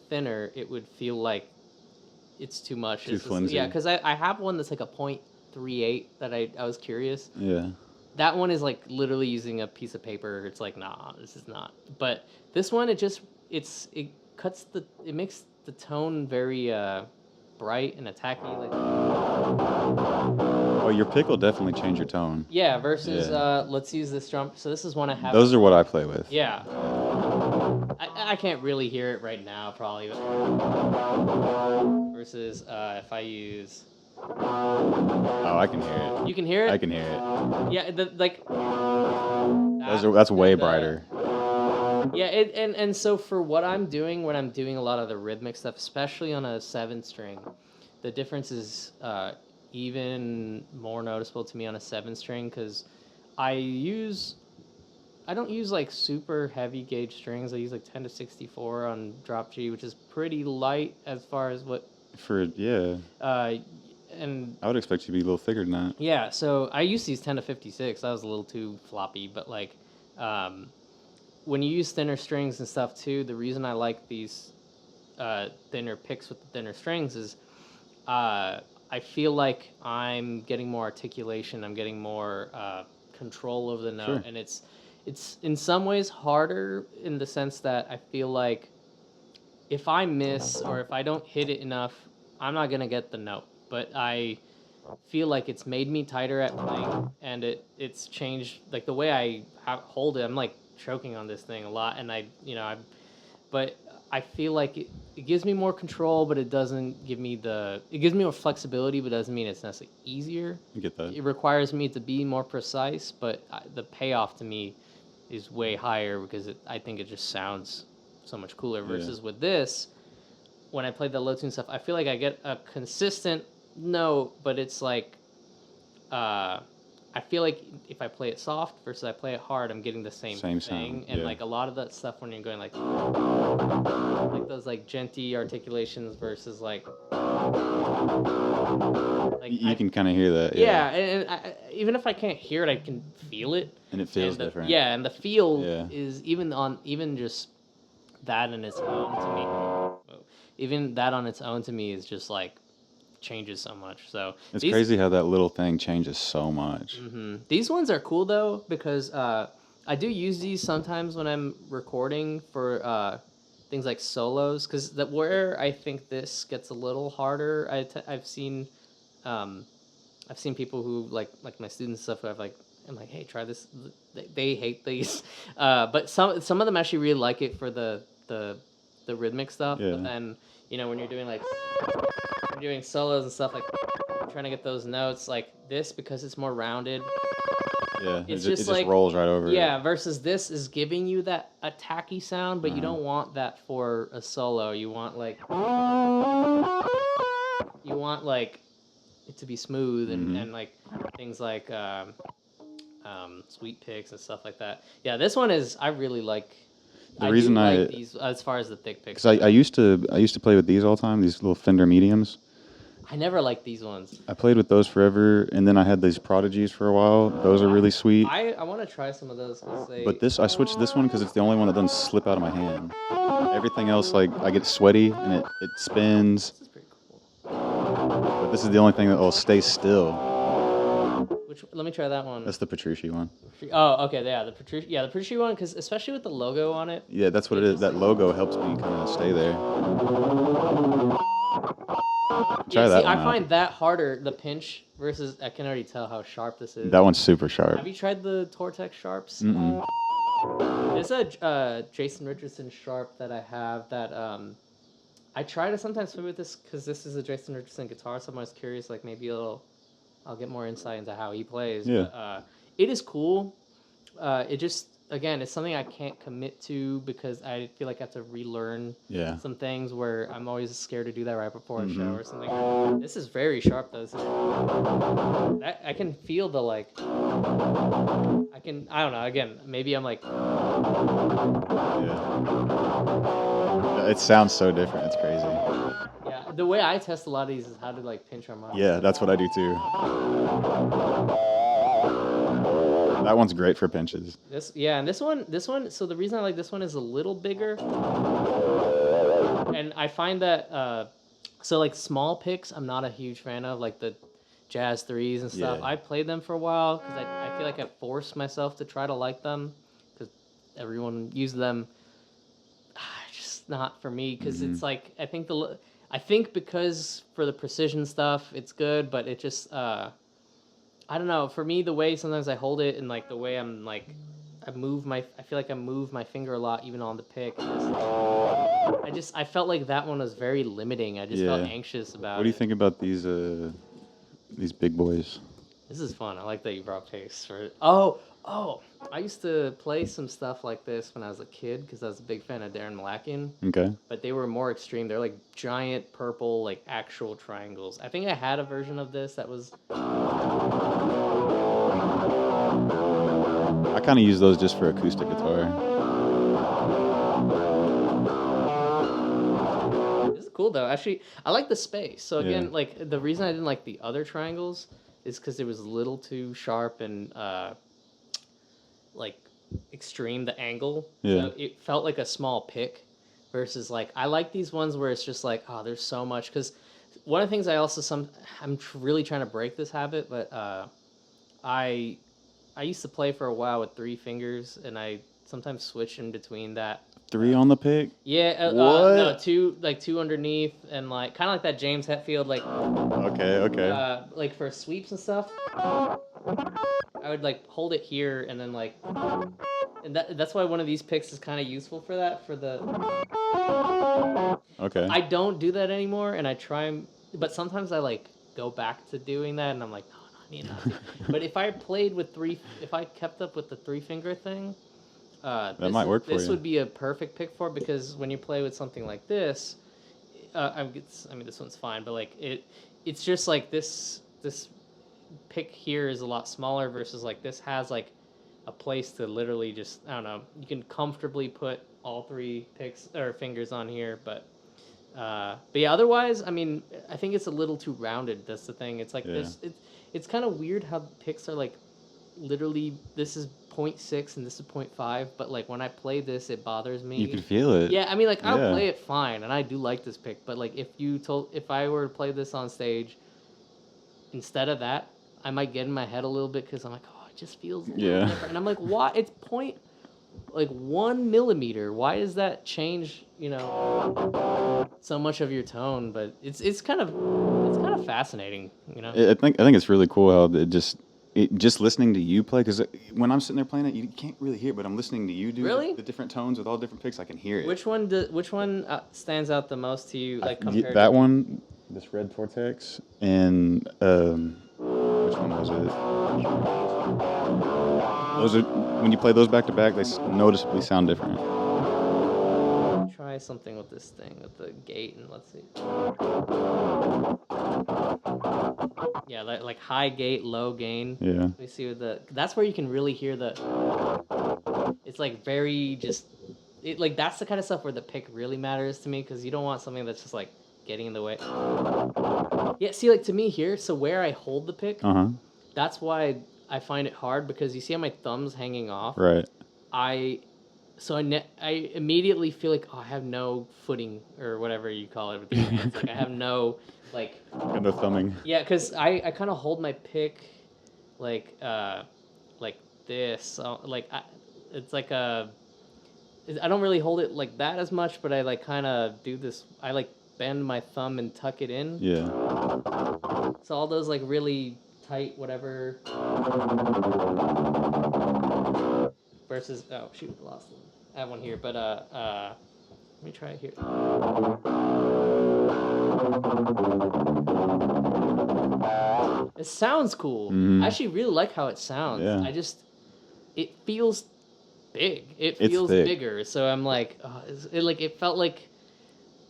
thinner, it would feel like it's too much. Too flimsy. Yeah, because I have one that's like a 0.38 that I was curious. Yeah. That one is like literally using a piece of paper. It's like, nah, this is not. But this one, it makes the tone very bright and attacky. Like. Oh, your pick will definitely change your tone. Yeah, versus Yeah. let's use this drum. So this is one I have. Those are what I play with. Yeah. I can't really hear it right now, probably. But versus if I use. Oh, I can hear it. You can hear it. I can hear it. Yeah, like. That's way brighter. Yeah, and so for what I'm doing when I'm doing a lot of the rhythmic stuff, especially on a 7-string, the difference is even more noticeable to me on a 7-string because I don't use like super heavy gauge strings. I use like 10 to 64 on drop G, which is pretty light as far as what. And I would expect you to be a little thicker than that. Yeah, so I used to use 10 to 56. That was a little too floppy, but like when you use thinner strings and stuff too, the reason I like these thinner picks with the thinner strings is I feel like I'm getting more articulation. I'm getting more control over the note, Sure. and it's in some ways harder in the sense that I feel like if I miss or if I don't hit it enough, I'm not gonna get the note. But I feel like it's made me tighter at playing, and it's changed like the way I hold it. I'm like choking on this thing a lot, and but I feel like it gives me more control, but it doesn't give me it gives me more flexibility, but doesn't mean it's necessarily easier. You get that. It requires me to be more precise, but the payoff to me is way higher because I think it just sounds so much cooler versus with this. When I play the low tune stuff, I feel like I get a consistent note, but it's like I feel like if I play it soft versus I play it hard, I'm getting the same thing. Sound, and like a lot of that stuff when you're going like those like genty articulations versus like you can kind of hear that. Yeah, and even if I can't hear it, I can feel it. And it feels different. Yeah, and the feel is even just that on its own to me. Even that on its own to me is just like changes so much. So it's crazy how that little thing changes so much. Mm-hmm. These ones are cool though because I do use these sometimes when I'm recording for things like solos because where I think this gets a little harder. I've seen people who like my students and stuff who I'm like, hey, try this. They hate these, but some of them actually really like it for the rhythmic stuff. Yeah. But then when you're doing solos and stuff like trying to get those notes like this because it's more rounded. Yeah, it just rolls right over. Yeah, versus this is giving you that attacky sound, but you don't want that for a solo. You want like it to be smooth and like things like sweet picks and stuff like that. Yeah, this one is I really like. The reason I like these as far as the thick picks. Because I used to play with these all the time. These little Fender mediums. I never liked these ones. I played with those forever, and then I had these Prodigies for a while. Those are really sweet. I want to try some of those. But I switched this one because it's the only one that doesn't slip out of my hand. Everything else, like, I get sweaty, and it spins. This is pretty cool. But this is the only thing that will stay still. Let me try that one. That's the Petrucci one. Oh, okay, yeah, the Petrucci one, because especially with the logo on it. Yeah, that's what it is. That logo helps me kind of stay there. Try that one I find that harder, the pinch, versus I can already tell how sharp this is. That one's super sharp. Have you tried the Tortex sharps? Mm-mm. There's a Jason Richardson sharp that I have that I try to sometimes play with this because this is a Jason Richardson guitar, so I'm always curious, like maybe I'll get more insight into how he plays. Yeah. But, it is cool. It just, again, it's something I can't commit to because I feel like I have to relearn some things where I'm always scared to do that right before a show or something. This is very sharp, though. I can feel the, like, I don't know, again, maybe I'm like... Yeah. It sounds so different. It's crazy. Yeah, the way I test a lot of these is how to, like, pinch harmonics. Yeah, that's what I do, too. That one's great for pinches. And this one. So the reason I like this one is a little bigger, and I find that so like small picks, I'm not a huge fan of, like the Jazz 3s and stuff. Yeah. I played them for a while because I feel like I forced myself to try to like them because everyone used them. Just not for me because it's like I think because for the precision stuff it's good, but it just I don't know. For me, the way sometimes I hold it and like the way I'm like, I feel like I move my finger a lot even on the pick. I felt like that one was very limiting. I just felt Yeah. anxious about What do you it. think about these big boys? This is fun. I like that you brought picks for it. Oh, I used to play some stuff like this when I was a kid because I was a big fan of Darren Malakian. Okay. But they were more extreme. They're like giant purple, like actual triangles. I think I had a version of this that was. I kind of use those just for acoustic guitar. This is cool though. Actually, I like the space. So again, Yeah. like the reason I didn't like the other triangles is because it was a little too sharp and like extreme the angle. Yeah. So it felt like a small pick versus like I like these ones where it's just like, oh, there's so much. Because one of the things I'm really trying to break this habit, but I used to play for a while with 3 fingers, and I sometimes switch in between that. 3 on the pick? Yeah, What? no, two underneath, and like kind of like that James Hetfield, like Okay. like for sweeps and stuff. I would like hold it here and then like, and that's why one of these picks is kind of useful for that for the. Okay. I don't do that anymore, and I try, but sometimes I like go back to doing that, and I'm like, no, I need not to. But if I played with if I kept up with the 3 finger thing, That might work for this you. would be a perfect pick for it because when you play with something like this, I mean this one's fine, but like it's just like this pick here is a lot smaller versus like this has like a place to literally just I don't know. You can comfortably put all 3 picks or fingers on here, but yeah. Otherwise, I mean, I think it's a little too rounded. That's the thing. It's like Yeah. this. It's kind of weird how picks are like literally this is 0.6 and this is 0.5, but like when I play this, it bothers me. You can feel it. Yeah, I mean, like I'll Yeah. play it fine, and I do like this pick. But like if I were to play this on stage instead of that, I might get in my head a little bit because I'm like, oh, it just feels a little Yeah. different, and I'm like, why? It's point like 1 millimeter. Why does that change? So much of your tone, but it's kind of fascinating. I think it's really cool how just listening to you play, because when I'm sitting there playing it, you can't really hear it, but I'm listening to you do Really? the different tones with all different picks. I can hear it. Which one stands out the most to you? Like compared that to one, this red Vortex, and which one was it? Those are when you play those back to back, they noticeably sound different. Try something with this thing with the gate and let's see. Yeah, like high gate, low gain. Yeah. Let me see that's where you can really hear it's like very just like that's the kind of stuff where the pick really matters to me because you don't want something that's just like getting in the way. Yeah, see, like to me here, so where I hold the pick, that's why I find it hard because you see how my thumb's hanging off. Right. I immediately feel like I have no footing or whatever you call it with your hands. Like I have no like. No thumbing. Yeah, because I kind of hold my pick like this. It's like I don't really hold it like that as much, but I like kind of do this. I like bend my thumb and tuck it in. Yeah. So all those like really tight whatever. Versus oh shoot, I lost one. I have one here, but let me try it here. It sounds cool. I actually really like how it sounds. Yeah. It feels big. It It's feels thick. bigger. So I'm like, it felt like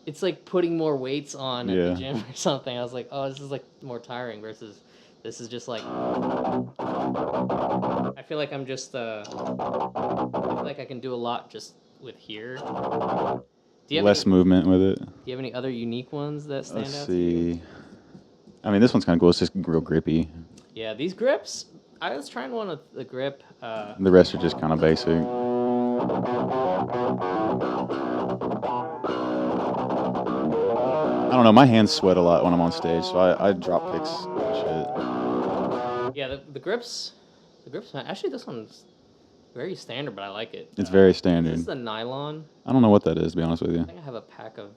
it's like putting more weights on at the gym or something. I was like, oh, this is like more tiring versus this is just like. I feel like I'm just. I feel like I can do a lot just with here. Do you have Less movement with it. Do you have any other unique ones that stand Let's out to you? see. I mean, this one's kind of cool. It's just real grippy. Yeah, these grips. I was trying one with the grip. The rest are just kind of basic. I don't know. My hands sweat a lot when I'm on stage, so I drop picks and shit. Yeah, the grips. The grips. Actually, this one's very standard, but I like it. It's very This standard. is the nylon. I don't know what that is, to be honest with you. I think I have a pack of.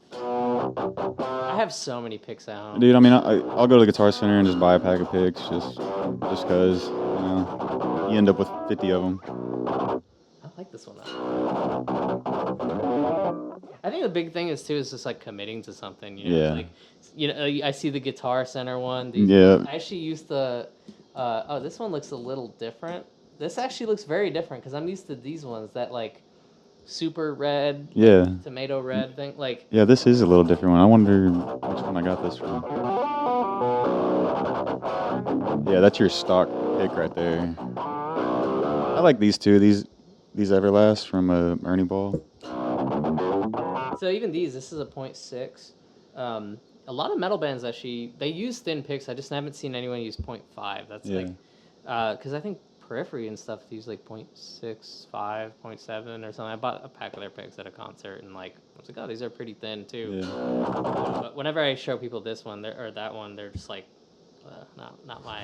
I have so many picks at home. Dude, I mean, I'll go to the Guitar Center and just buy a pack of picks, just cause, you know, you end up with 50 of them. I like this one. I think the big thing is too is just like committing to something. You know, Yeah. like, you know, I see the Guitar Center one. Yeah. I actually used the. Oh, this one looks a little different. This actually looks very different because I'm used to these ones that like super red, Yeah. tomato red thing. Like, Yeah, this is a little different one. I wonder which one I got this from. Yeah, that's your stock pick right there. I like these two. These Everlast from Ernie Ball. so even this is a 0.6. A lot of metal bands actually they use thin picks. I just haven't seen anyone use 0.5. That's Yeah. like, because I think Periphery and stuff use like 0.65, 0.7 or something. I bought a pack of their picks at a concert and like I was like, oh, these are pretty thin too. Yeah. But whenever I show people this one or that one, they're just like, not my.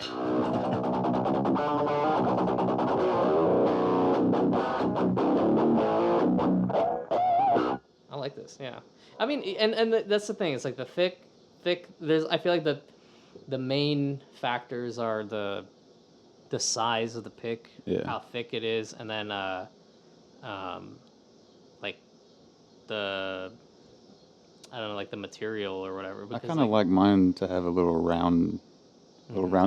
I like this. Yeah. I mean, and that's the thing. It's like the thick. There's. I feel like the main factors are the size of the pick, Yeah. how thick it is, and then like the I don't know, like the material or whatever. I Because kind of like mine to have a little round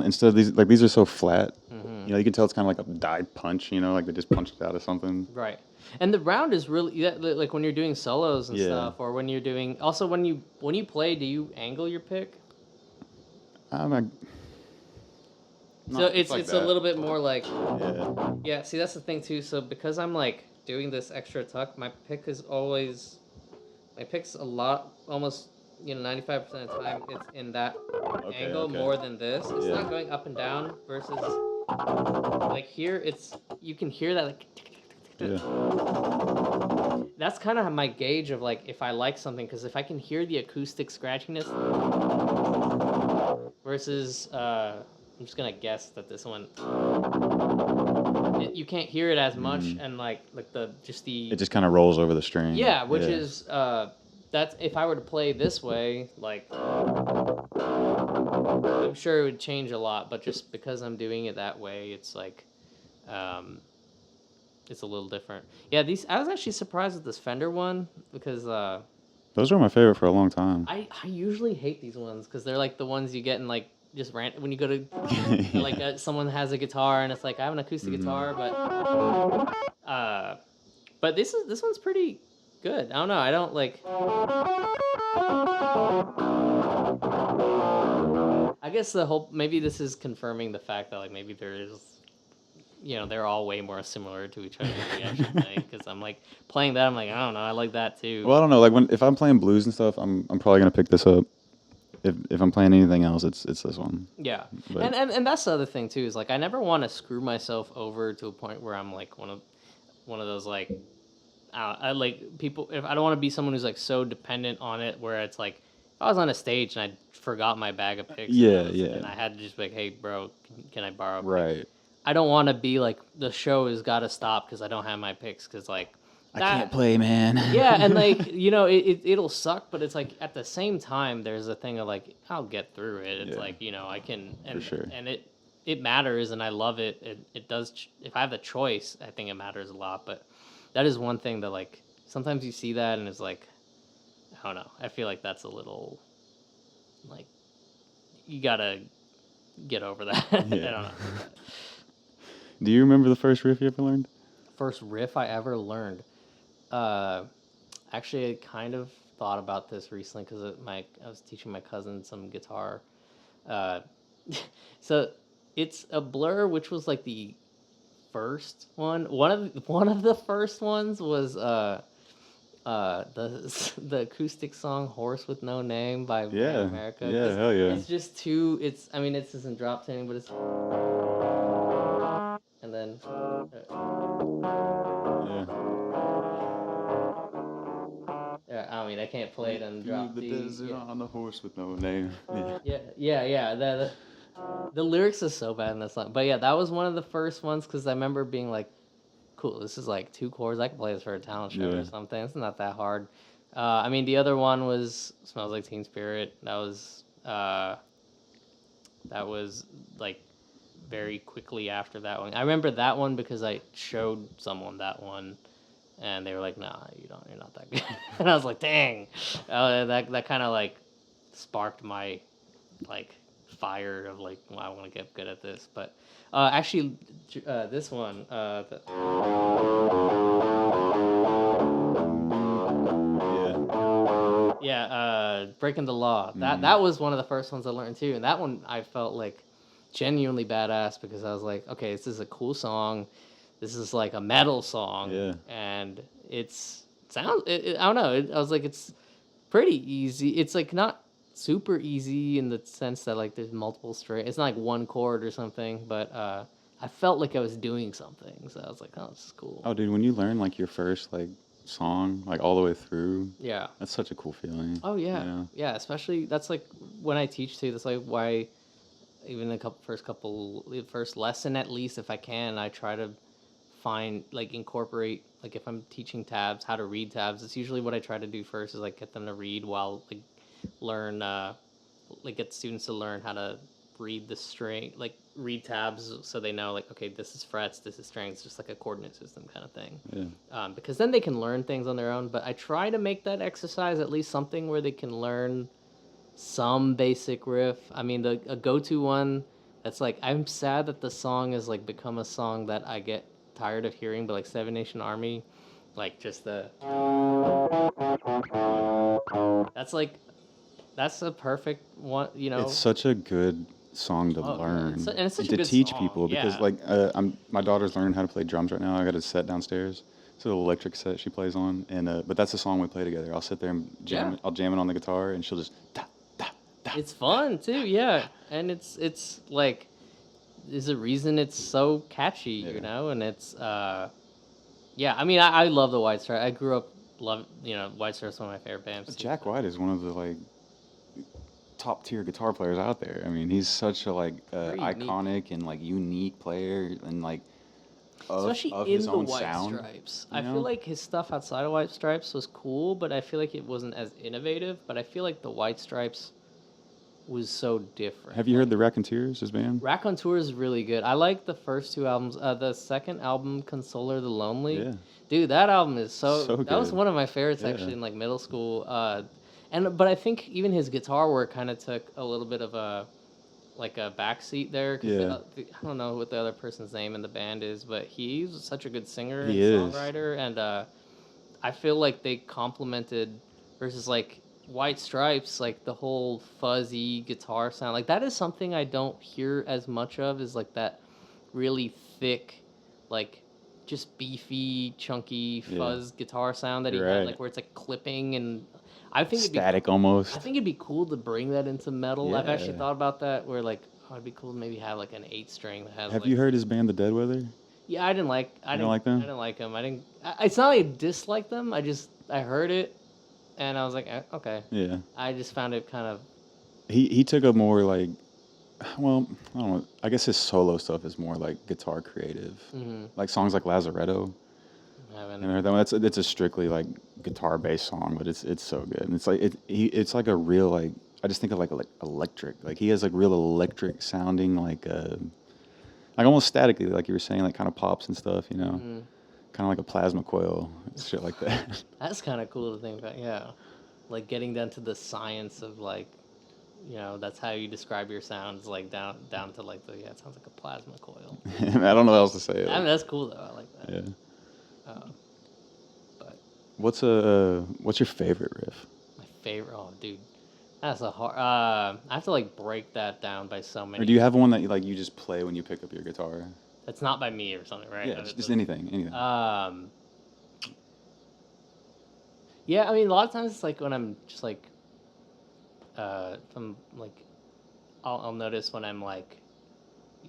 instead of these are so flat. You know, you can tell it's kind of like a die punch. You know, like they just punched it out of something. Right. And the round is really like when you're doing solos and Yeah. stuff, or when you're doing also when you play, do you angle your pick? So it's like a that. little bit more like Yeah. yeah. See, that's the thing too. So because I'm like doing this extra tuck, my pick's a lot almost 95% of the time it's in that angle more than this. It's not going up and down versus like here. You can hear that like. Yeah. That's kind of my gauge of like if I like something because if I can hear the acoustic scratchiness versus I'm just gonna guess that this one you can't hear it as much and like the It just kind of rolls over the string. yeah, which is that's if I were to play this way like I'm sure it would change a lot, but just because I'm doing it that way, it's like it's a little different. Yeah, I was actually surprised with this Fender one because those were my favorite for a long time. I usually hate these ones because they're like the ones you get in like just when you go to like someone has a guitar and it's like I have an acoustic guitar, but this one's pretty good. I don't know. I don't like. I guess maybe this is confirming the fact that like maybe there is. They're all way more similar to each other than we actually think. Because I'm like playing that, I'm like, I don't know, I like that too. Well, I don't know. Like if I'm playing blues and stuff, I'm probably gonna pick this up. If I'm playing anything else, it's this one. Yeah, But, and that's the other thing too is like I never want to screw myself over to a point where I'm like one of those like I like people. If I don't want to be someone who's like so dependent on it, where it's like if I was on a stage and I forgot my bag of picks, and I had to just be like, hey, bro, can I borrow a pick? Right. I don't want to be like the show has got to stop because I don't have my picks because like I can't play, man. yeah, and like it'll suck, but it's like at the same time there's a thing of like I'll get through it. It's like I can and For sure. and it matters and I love it. It does. If I have the choice, I think it matters a lot. But that is one thing that like sometimes you see that and it's like I don't know. I feel like that's a little like you gotta get over that. Yeah. I don't know. Do you remember the first riff you ever learned? First riff I ever learned. Actually, I kind of thought about this recently because I was teaching my cousin some guitar. So it's a Blur, which was like the first one. One of the first ones was the acoustic song "Horse with No Name" by Brand America. Yeah, hell yeah. It's just too. It isn't drop tuning, but it's. And then. Yeah, I mean, I can't play it on drop the D. desert on the horse with no name. Yeah. The lyrics are so bad in that song, but yeah, that was one of the first ones because I remember being like, cool, this is like 2 chords. I can play this for a talent show Yeah. or something. It's not that hard. I mean, the other one was "Smells Like Teen Spirit." That was like very quickly after that one. I remember that one because I showed someone that one, and they were like, "Nah, you're not that good." And I was like, "Dang!" That kind of like sparked my like fire of like, well, I want to get good at this. But actually, this one, Breaking the Law. That was one of the first ones I learned too, and that one I felt like genuinely badass because I was like, okay, this is a cool song. This is like a metal song, Yeah. and I don't know. I was like, it's pretty easy. It's like not super easy in the sense that like there's multiple strings. It's not like one chord or something, but I felt like I was doing something. So I was like, oh, this is cool. Oh, dude, when you learn like your first like song like all the way through, Yeah. that's such a cool feeling. Oh yeah. You know? Yeah, especially that's like when I teach too. That's like why even the first lesson at least if I can, I try to find like incorporate like if I'm teaching tabs, how to read tabs. It's usually what I try to do first is like get them to read while like learn like get students to learn how to read the string, like read tabs so they know like, okay, this is frets, this is strings, just like a coordinate system kind of thing. Yeah. Because then they can learn things on their own. But I try to make that exercise at least something where they can learn some basic riff. I mean, a go-to one that's like, I'm sad that the song has like become a song that I get tired of hearing, but like Seven Nation Army, like just that's like that's a perfect one, you know. It's such a good song to Oh, yeah. learn And it's such a to good teach song, people because yeah. like my daughter's learning how to play drums right now. I got a set downstairs. It's an electric set she plays on, and but that's the song we play together. I'll sit there and jam Yeah. it. I'll jam it on the guitar, and she'll just da da da. It's fun too, yeah. And it's like there's a reason it's so catchy, Yeah. you know, and it's yeah, I mean I love the White Stripes. I grew up White Stripes one of my favorite bands. Jack White is one of the like top tier guitar players out there. I mean, he's such a like iconic and like unique player, and like Especially of in his the own White sound. Stripes. You I know? feel like his stuff outside of White Stripes was cool, but I feel like it wasn't as innovative. But I feel like the White Stripes was so different. Have you heard the Raconteurs, his band? Raconteur is really good. I like the first two albums. The second album, Consoler the Lonely. Yeah. Dude, that album is so good. That was one of my favorites Yeah. actually in like middle school. But I think even his guitar work kind of took a little bit of a backseat there. Yeah. I don't know what the other person's name in the band is, but he's such a good singer He and is. songwriter, and I feel like they complemented versus like White Stripes, like the whole fuzzy guitar sound. Like that is something I don't hear as much of, is like that really thick, like just beefy, chunky fuzz guitar sound that You're he had, right. like where it's like clipping, and I think Static almost. I think it'd be cool to bring that into metal. I've actually Yeah. thought about that, where like, oh, it'd be cool to maybe have like an 8-string that has. Have like, you heard his band, The Dead Weather? Yeah, I didn't like. I didn't like them? I didn't like them. I didn't. It's not like I dislike them. I heard it, and I was like, okay. Yeah. I just found it kind of. He took a more like, well, I don't know. I guess his solo stuff is more like guitar creative, like songs like Lazaretto. I haven't. You know, it's a strictly like guitar based song, but it's so good. And it's like it's like a real like, I just think of like electric. Like he has like real electric sounding like almost statically, like you were saying, like kind of pops and stuff. You know, kind of like a plasma coil, shit like that. That's kind of cool to think about. Yeah, like getting down to the science of like, that's how you describe your sounds, like down to like it sounds like a plasma coil. I don't know what else to say. I mean, that's cool though. I like that. Yeah. But What's your favorite riff? my favorite, oh dude, that's a hard. I have to like break that down by so many. Or do you have one that you just play when you pick up your guitar? That's not by me or something, right? Yeah, just anything. Yeah, I mean, a lot of times it's like when I'm just like, if I'm like, I'll notice when I'm like,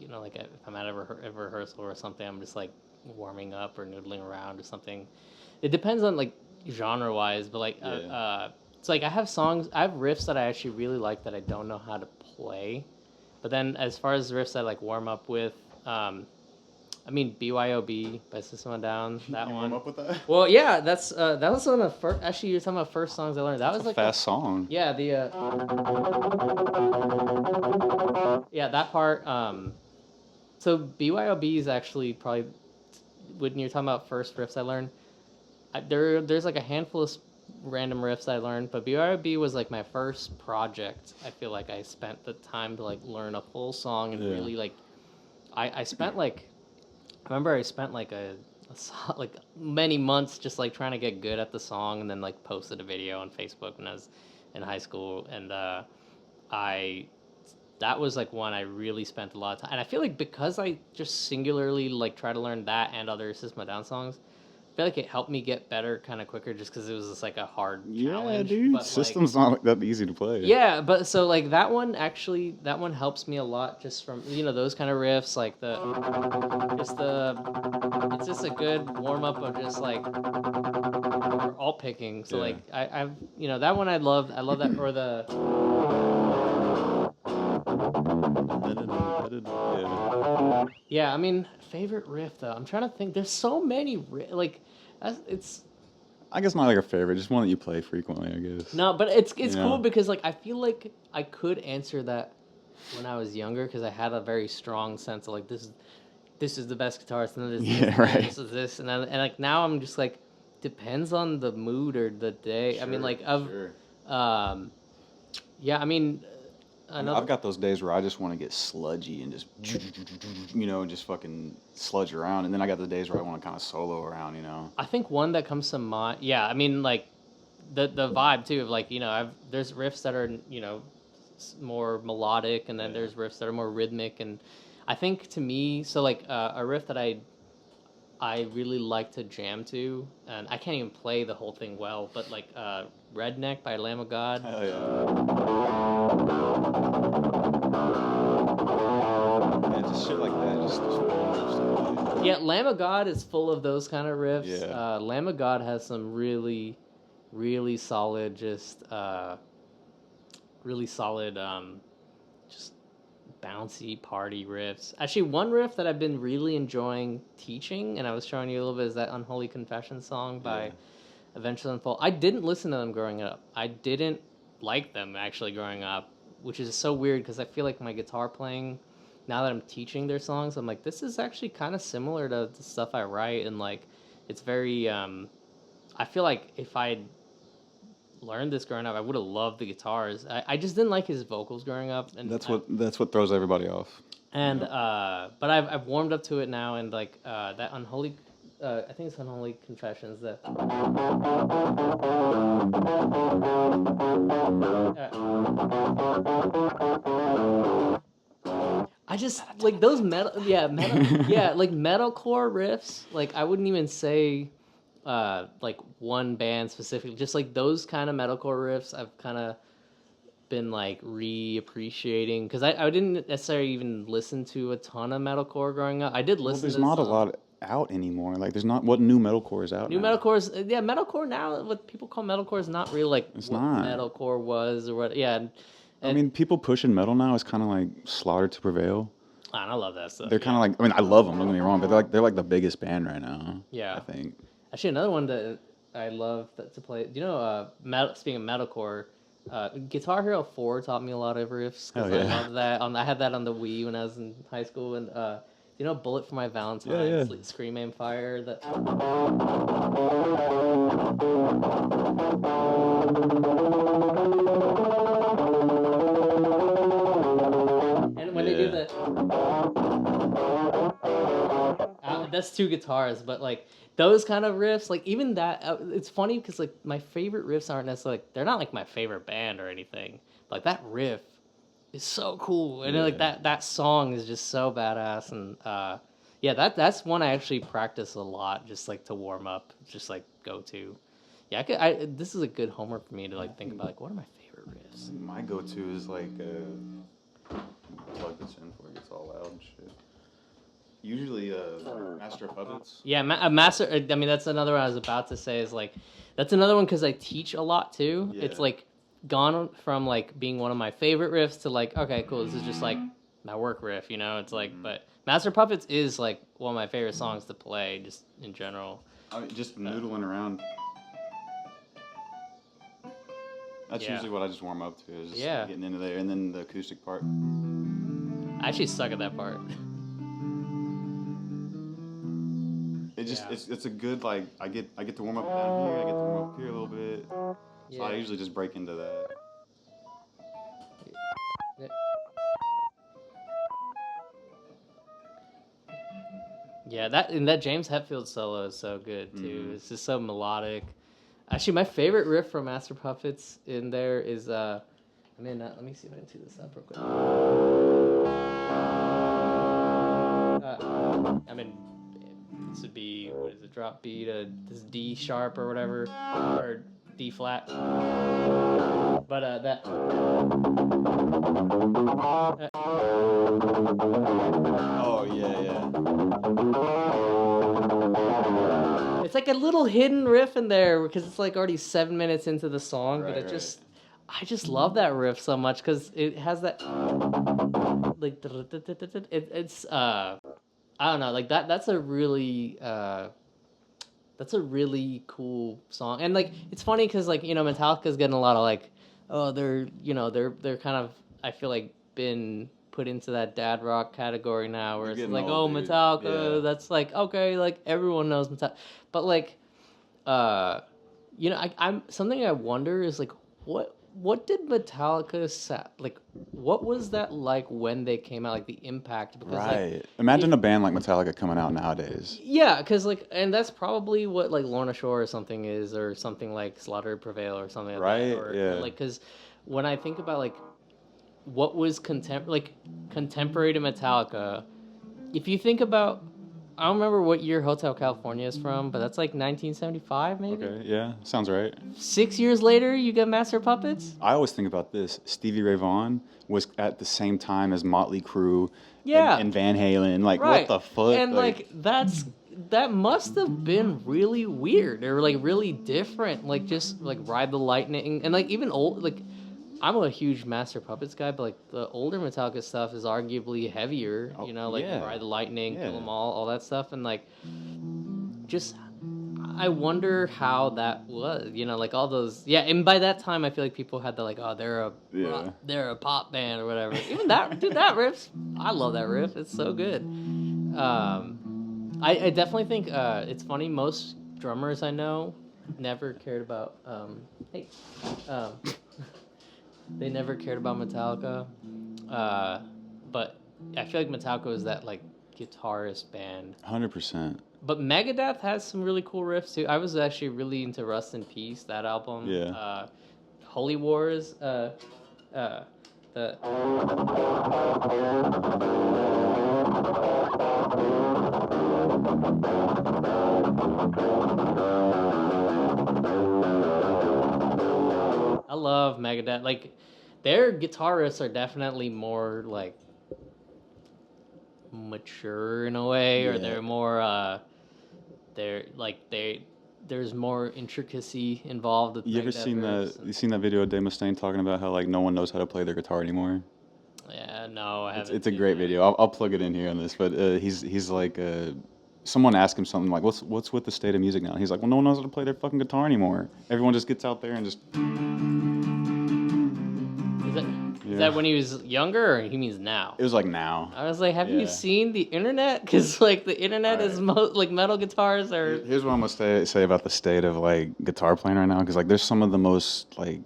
like if I'm at a rehearsal or something, I'm just like warming up or noodling around or something. It depends on like genre wise, but like, it's like I have riffs that I actually really like that I don't know how to play. But then as far as riffs I like warm up with, I mean, BYOB by System of a Down. That You one. warm up with that? Well, yeah, that was one of the first. Actually, you're talking about first songs I learned. That was like Fast song. Yeah, yeah, that part. So BYOB is actually probably when you're talking about first riffs I learned. There's like a handful of random riffs I learned, but BYOB was like my first project. I feel like I spent the time to like learn a full song and really like. I spent like, I remember I spent like like many months just like trying to get good at the song, and then like posted a video on Facebook when I was in high school, and that was like one I really spent a lot of time. And I feel like because I just singularly like try to learn that and other System of a Down songs, I feel like it helped me get better kind of quicker just because it was just like a hard challenge. Dude. But, System's like, not that easy to play. yeah, but so like that one helps me a lot just from those kind of riffs, like it's just a good warm up of just like alt picking. So like I've that one I love that, or the yeah, I mean, favorite riff though. I'm trying to think. There's so many like it's I guess not like a favorite, just one that you play frequently, I guess. no, but it's cool because like I feel like I could answer that when I was younger because I had a very strong sense of like this is the best guitarist, and then this is this, and like now I'm just like depends on the mood or the day. Sure, I mean, like sure. yeah, I mean. I've got those days where I just want to get sludgy and just, just fucking sludge around. And then I got the days where I want to kind of solo around, I think one that comes to mind, yeah, I mean, like, the vibe, too, of, like, there's riffs that are, more melodic, and then there's riffs that are more rhythmic. And I think, to me, so, like, a riff that I really like to jam to, and I can't even play the whole thing well, but, like, Redneck by Lamb of God. Hell yeah. Just shit like that. Just yeah, Lamb of God is full of those kind of riffs. Yeah. Lamb of God has some really, really solid, just bouncy party riffs. Actually, one riff that I've been really enjoying teaching, and I was showing you a little bit, is that Unholy Confession song by Eventually Unfold. I didn't listen to them growing up. I didn't like them actually growing up, which is so weird because I feel like my guitar playing, now that I'm teaching their songs, I'm like, this is actually kind of similar to the stuff I write, and like it's very I feel like if I'd learned this growing up, I would have loved the guitars. I just didn't like his vocals growing up, and that's what throws everybody off. And but I've warmed up to it now, and like that Unholy, I think it's Unholy Confessions that. I just like those metal, like metalcore riffs. Like I wouldn't even say like one band specifically, just like those kind of metalcore riffs I've kind of been like reappreciating, because I didn't necessarily even listen to a ton of metalcore growing up. I did listen there's to not a lot out anymore. Like there's not, what new metalcore is out now? Metalcore is, metalcore now, what people call metalcore is not really like it's what not. Metalcore was, or what, and I mean, people pushing metal now is kind of like Slaughter to Prevail. I love that stuff. They're kind of like, I mean, I love them, don't get me wrong, but they're like the biggest band right now. Yeah. I think. Actually, another one that I love to play, do you know, speaking of metalcore, Guitar Hero 4 taught me a lot of riffs. Oh, yeah. I love that. I had that on the Wii when I was in high school, and you know, Bullet for My Valentine, Scream Aim Fire. That. And when they do the. That's two guitars, but like those kind of riffs, like even that, it's funny because like my favorite riffs aren't necessarily, like, they're not like my favorite band or anything. Like that riff is so cool, and like that song is just so badass, and that's one I actually practice a lot, just like to warm up, just like go to. Yeah, this is a good homework for me to like think about, like, what are my favorite riffs. My go-to is like plug this in before it gets all loud and shit. Usually, Master of Puppets. Yeah, Master. I mean, that's another one I was about to say. Is like, that's another one because I teach a lot too. Yeah. It's like gone from like being one of my favorite riffs to like, okay, cool. This is just like my work riff, you know. It's like, but Master Puppets is like one of my favorite songs to play, just in general. I mean, just noodling around. That's usually what I just warm up to, is just getting into there, and then the acoustic part. I actually suck at that part. It's a good, like, I get to warm up down here, I get to warm up here a little bit. So I usually just break into that. Yeah, that James Hetfield solo is so good too. It's just so melodic. Actually, my favorite riff from Master Puppets in there is let me see if I can tee this up real quick. This would be, what is it, drop B to this D sharp or whatever, or D flat. But that. Oh yeah. It's like a little hidden riff in there because it's like already 7 minutes into the song, but I just love that riff so much because it has that like it's I don't know, like that's a really cool song. And like it's funny because, like, you know, Metallica's getting a lot of like, oh, they're kind of, I feel like, been put into that dad rock category now, where it's like, old, oh, Metallica, that's like, okay, like everyone knows Metallica. But like I'm something I wonder is like, what did Metallica like, what was that like when they came out, like the impact? Because like, imagine a band like Metallica coming out nowadays. Yeah, because like, and that's probably what like Lorna Shore or something is, or something like Slaughter Prevail or something like that. Or, like, because when I think about like what was contemporary to Metallica, if you think about, I don't remember what year Hotel California is from, but that's like 1975 maybe. Okay, yeah, sounds right. 6 years later, you get Master Puppets. I always think about this. Stevie Ray Vaughan was at the same time as Motley Crue. Yeah. And Van Halen. Like, what the fuck? And like that must have been really weird, or like really different. Like, just like Ride the Lightning, and like even old, like, I'm a huge Master Puppets guy, but like the older Metallica stuff is arguably heavier, you know, like Ride the Lightning, Kill 'Em all that stuff. And like, just, I wonder how that was, you know, like all those, and by that time I feel like people had the like, oh, they're a pop band or whatever. Even that, dude, that riff, I love that riff. It's so good. I definitely think it's funny, most drummers I know never cared about they never cared about Metallica, but I feel like Metallica was that like guitarist band. 100%. But Megadeth has some really cool riffs too. I was actually really into Rust in Peace, that album. Yeah. Holy Wars. I love Megadeth. Like, their guitarists are definitely more like mature in a way, or they're more there's more intricacy involved with you ever seen that? You seen that video of Dave Mustaine talking about how like no one knows how to play their guitar anymore? Yeah, no, I haven't. It's a great video. I'll plug it in here on this. But he's like, someone asked him something like, what's with the state of music now? He's like, well, no one knows how to play their fucking guitar anymore. Everyone just gets out there and just. Is that when he was younger, or he means now? It was like now. I was like, have you seen the internet? Because like the internet is like metal guitars are. Here's what I'm gonna say about the state of like guitar playing right now. Because like there's some of the most like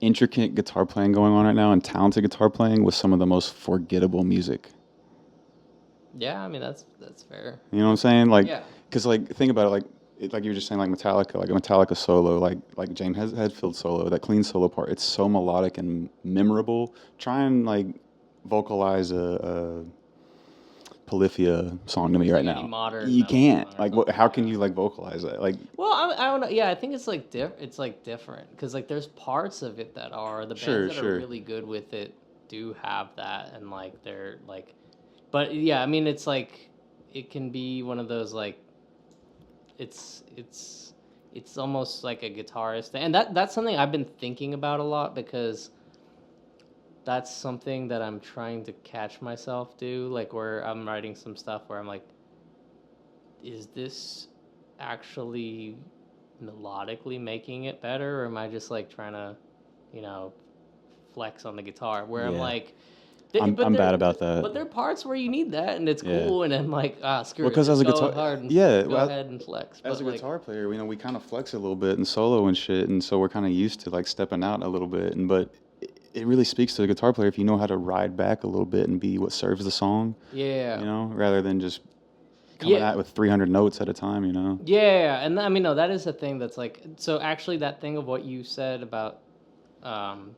intricate guitar playing going on right now, and talented guitar playing with some of the most forgettable music. Yeah, I mean that's fair. You know what I'm saying? Like, because like think about it, like you were just saying, like Metallica, like a Metallica solo, like James Hetfield solo, that clean solo part, it's so melodic and memorable. Try and like vocalize a Polyphia song to me right now. You can't. Like, how can you like vocalize that? Like, well, I don't know. Yeah, I think it's like different because like there's parts of it that are the bands that are really good with it do have that, and like they're like, but yeah, I mean it's like it can be one of those like. It's almost like a guitarist, and that's something I've been thinking about a lot, because that's something that I'm trying to catch myself do, like where I'm writing some stuff where I'm like, is this actually melodically making it better, or am I just like trying to, you know, flex on the guitar? Where I'm Yeah. like, I'm bad about that. But there are parts where you need that, and it's Yeah. cool, and I'm like, screw Well, it, because just as a go guitar, hard and yeah, go ahead and flex. as But a like, guitar player, we kind of flex a little bit in solo and shit, and so we're kind of used to like stepping out a little bit, and but it really speaks to the guitar player if you know how to ride back a little bit and be what serves the song, yeah, rather than just coming yeah, at with 300 notes at a time. yeah, and I mean, no, that is a thing that's like, so actually, that thing of what you said about, um,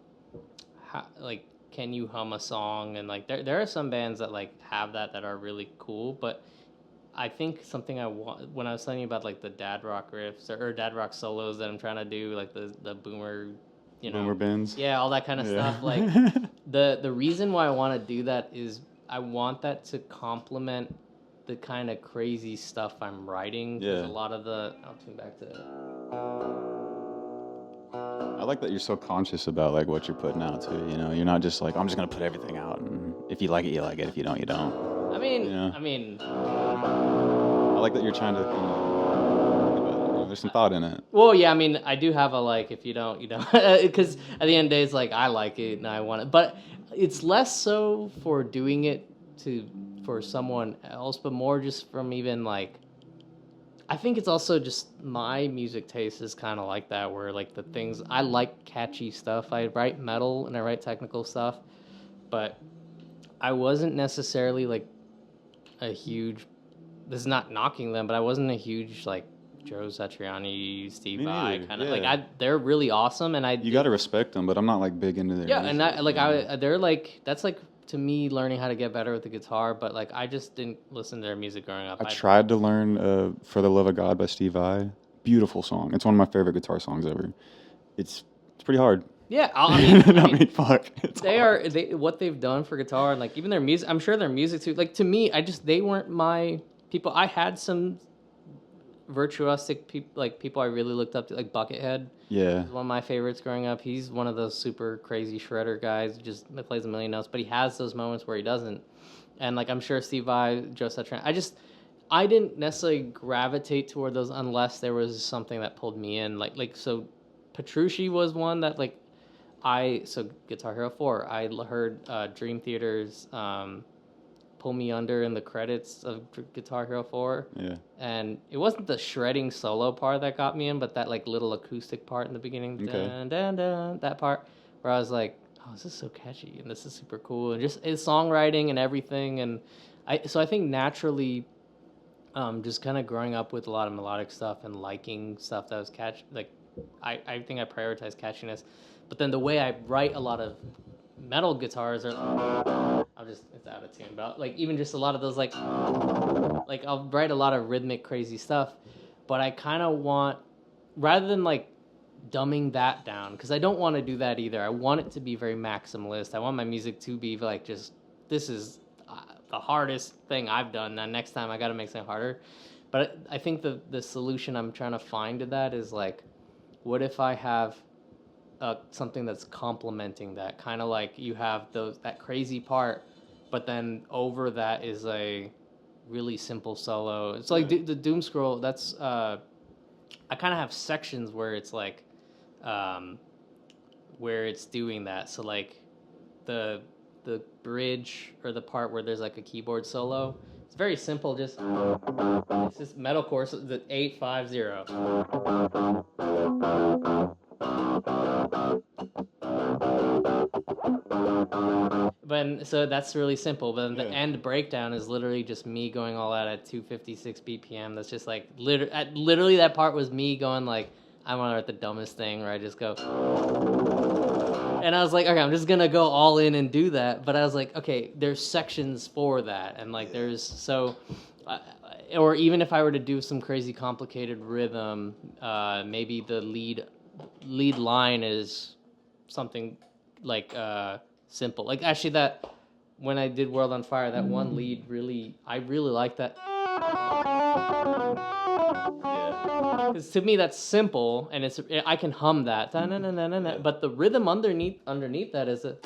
how, like, can you hum a song, and like, there are some bands that like have that are really cool, but I think something I want when I was telling you about like the dad rock riffs or dad rock solos that I'm trying to do, like the boomer, Boomer bends. yeah, all that kind of Yeah. stuff. Like the reason why I want to do that is I want that to complement the kind of crazy stuff I'm writing. Because Yeah. a lot of I'll tune back to. I like that you're so conscious about like what you're putting out too. You're not just like I'm just gonna put everything out, and if you like it, you like it. If you don't, you don't. I mean, I like that you're trying to think about it. There's some thought in it. well, yeah, I mean, I do have a like, if you don't, you don't. Because at the end of the day, it's like, I like it and I want it. But it's less so for doing it for someone else, but more just from even like, I think it's also just my music taste is kind of like that, where like the things, I like catchy stuff. I write metal and I write technical stuff, but I wasn't necessarily like a huge, this is not knocking them, but I wasn't a huge like Joe Satriani, Steve Me Vai neither, kind of yeah. they're really awesome, and You gotta respect them, but I'm not like big into their yeah, music, and they're like, that's like to me learning how to get better with the guitar, but like I just didn't listen to their music growing up. I tried to learn "For the Love of God" by Steve Vai. Beautiful song. It's one of my favorite guitar songs ever. It's pretty hard. Yeah, I mean, Fuck. It's hard. what they've done for guitar, and like even their music. I'm sure their music too. Like to me, they weren't my people. I had some virtuosic people I really looked up to, like Buckethead. Yeah. He's one of my favorites growing up. He's one of those super crazy shredder guys who just plays a million notes, but he has those moments where he doesn't. And like I'm sure Steve Vai, Joe Satriani, I didn't necessarily gravitate toward those unless there was something that pulled me in. So Petrucci was one that like so Guitar Hero 4, I heard Dream Theater's Pull Me Under in the credits of Guitar Hero 4. Yeah. And it wasn't the shredding solo part that got me in, but that like little acoustic part in the beginning, Okay. dun, dun, dun, that part where I was like, oh, this is so catchy and this is super cool, and just his songwriting and everything. And I think naturally, just kind of growing up with a lot of melodic stuff and liking stuff that was I think I prioritize catchiness, but then the way I write a lot of metal guitars are, it's out of tune, but like even just a lot of those like I'll write a lot of rhythmic crazy stuff, but I kind of want, rather than like dumbing that down, because I don't want to do that either. I want it to be very maximalist. I want my music to be like, just this is the hardest thing I've done, and next time I got to make something harder. But I think the solution I'm trying to find to that is like, what if I have something that's complementing that, kind of like you have that crazy part, but then over that is a really simple solo. It's like the Doom Scroll. That's I kind of have sections where it's like, where it's doing that. So like the bridge or the part where there's like a keyboard solo. It's very simple. It's just metalcore. So the 850. But so that's really simple. But then the end breakdown is literally just me going all out at 256 BPM. That's just like literally that part was me going like, I want to write the dumbest thing where I just go. And I was like, okay, I'm just gonna go all in and do that. But I was like, okay, there's sections for that, and like there's so. Or even if I were to do some crazy complicated rhythm, maybe the lead line is something like simple. Like actually, that when I did World on Fire, that one lead I really like that. Yeah. Because to me that's simple, and I can hum that. Yeah. But the rhythm underneath that is a.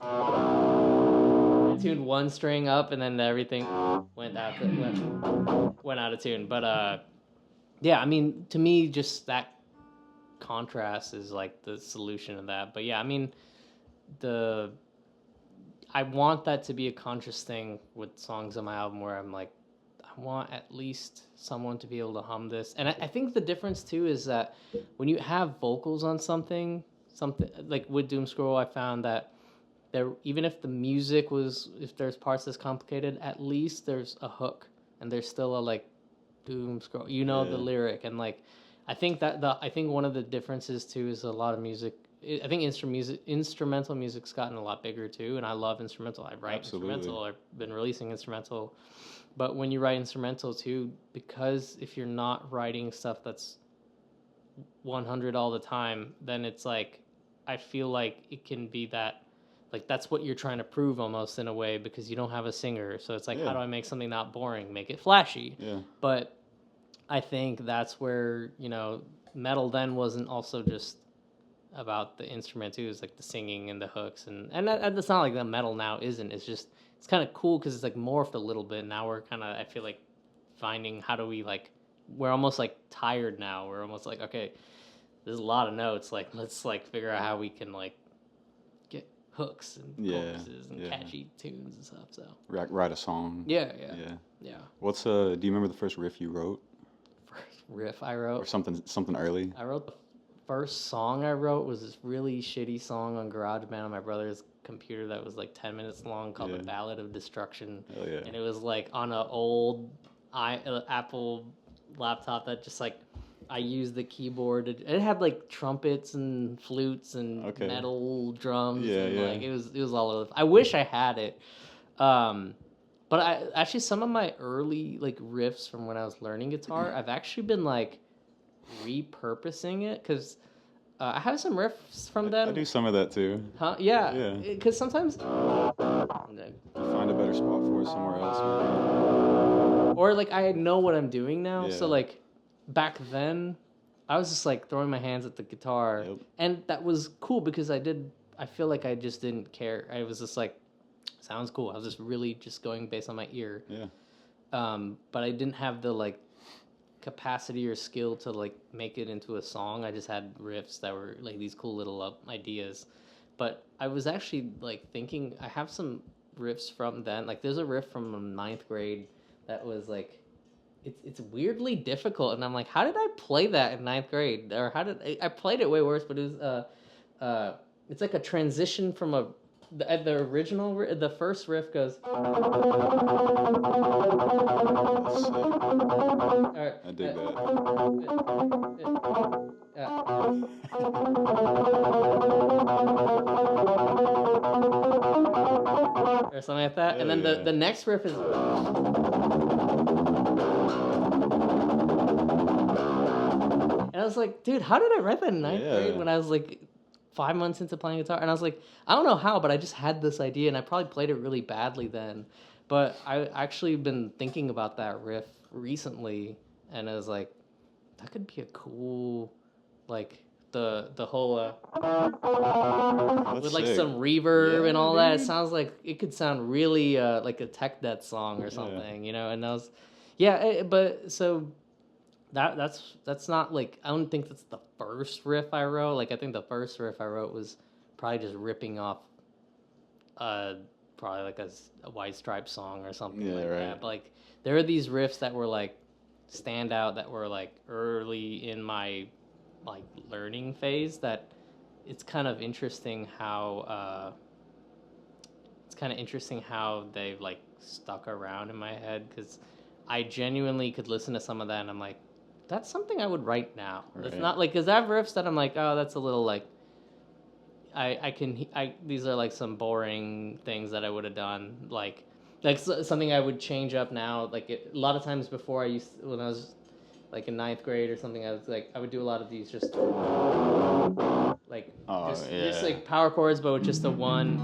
I tuned one string up, and then everything went out of tune. But yeah, I mean, to me, just that contrast is like the solution to that. But yeah, I mean, I want that to be a conscious thing with songs on my album where I'm like, I want at least someone to be able to hum this. And I think the difference too is that when you have vocals on something like with Doom Scroll, I found that there, even if the music if there's parts that's complicated, at least there's a hook and there's still a like Doom Scroll, the lyric. And like, I think I think one of the differences too is a lot of music. I think instrumental music's gotten a lot bigger too, and I love instrumental. I write instrumental. I've been releasing instrumental, but when you write instrumental too, because if you're not writing stuff that's 100 all the time, then it's like I feel like it can be that, like that's what you're trying to prove almost in a way, because you don't have a singer. So it's like, how do I make something not boring? Make it flashy. Yeah. But I think that's where metal then wasn't also just about the instrument too. It's like the singing and the hooks, and it's not like the metal now isn't. It's kind of cool because it's like morphed a little bit. Now we're kind of, I feel like, finding how do we like, we're almost like tired now. We're almost like, okay, there's a lot of notes. Like let's like figure out how we can like get hooks and choruses and catchy tunes and stuff. So write a song. Yeah. What's do you remember the first riff you wrote? First riff I wrote, or something early? I wrote the first song I wrote was this really shitty song on GarageBand on my brother's computer that was like 10 minutes long, called The Ballad of Destruction. Hell yeah. And it was like on an old Apple laptop that just like I used the keyboard. It had like trumpets and flutes and metal drums. Like it was all over. I wish I had it. But I actually, some of my early like riffs from when I was learning guitar, I've actually been like repurposing it, because I have some riffs from them. I do some of that too. Huh? Yeah. Because sometimes you find a better spot for it somewhere else, maybe. Or like I know what I'm doing now. So like back then, I was just like throwing my hands at the guitar, and that was cool because I feel like I just didn't care. I was just like, sounds cool. I was just really just going based on my ear. Yeah. But I didn't have the like capacity or skill to like make it into a song. I just had riffs that were like these cool little ideas. But I was actually like thinking, I have some riffs from then. Like there's a riff from 9th grade that was like, it's weirdly difficult, and I'm like, how did I play that in 9th grade? Or how did I played it way worse? But it was it's like a transition from the original. The first riff goes. I dig that. Or something like that, and then the next riff is. And I was like, dude, how did I write that in 9th grade when I was like 5 months into playing guitar? And I was like, I don't know how, but I just had this idea, and I probably played it really badly then. But I actually been thinking about that riff recently, and I was like, that could be a cool, like the whole with like some reverb and all that. It sounds like it could sound really like a tech death song or something, And I was, but so. That's not like, I don't think that's the first riff I wrote. Like I think the first riff I wrote was probably just ripping off probably like a White Stripes song or something that. But like there are these riffs that were like stand out, that were like early in my like learning phase, that it's kind of interesting how they've like stuck around in my head, because I genuinely could listen to some of that and I'm like, that's something I would write now. Right. It's not like, because I have riffs that I'm like, oh, that's a little like, these are like some boring things that I would have done, like something I would change up now. Like a lot of times before, when I was like in 9th grade or something, I would do a lot of these just like just like power chords, but with just the one.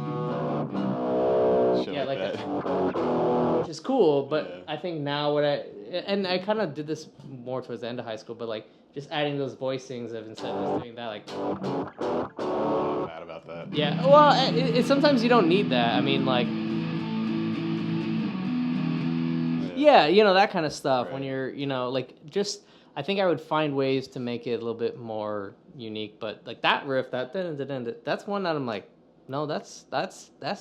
shit Yeah, like like that. which is cool, but Yeah. I think now I kind of did this more towards the end of high school, but like just adding those voicings of instead of just doing that, like I'm bad about that. yeah. Well, sometimes you don't need that. I mean, like yeah, you know, that kind of stuff when Right. you're, you know, like just I think I would find ways to make it a little bit more unique, but like that riff, that's one that I'm like, no, that's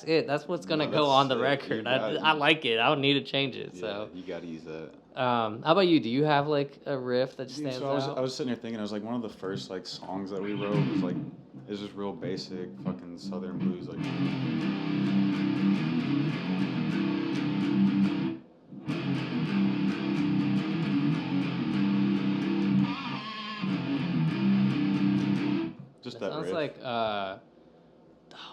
it. That's what's gonna No, go that's on the sick. record. You got it. I like it. I don't need to change it. Yeah, So, you gotta use that. how about you? Do you have like a riff that Dude, stands so out? I was sitting here thinking, I was like, one of the first like songs that we wrote was like, it's just real basic fucking Southern blues, like. Just that Sounds riff. like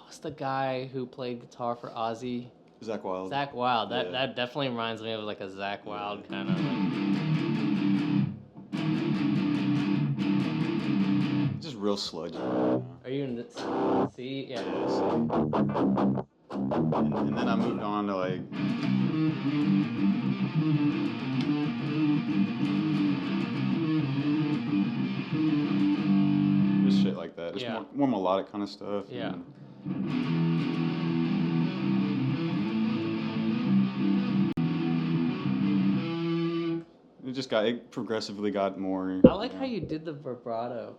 what's the guy who played guitar for Ozzy? Zach Wild. Zach Wild. Yeah. That definitely reminds me of like a Zach Wild kind of like. Just real sludgy. Are you in the C? Yeah. And then I moved on to like. Just shit like that. Just more melodic kind of stuff. Yeah. It progressively got more. I like how you did the vibrato.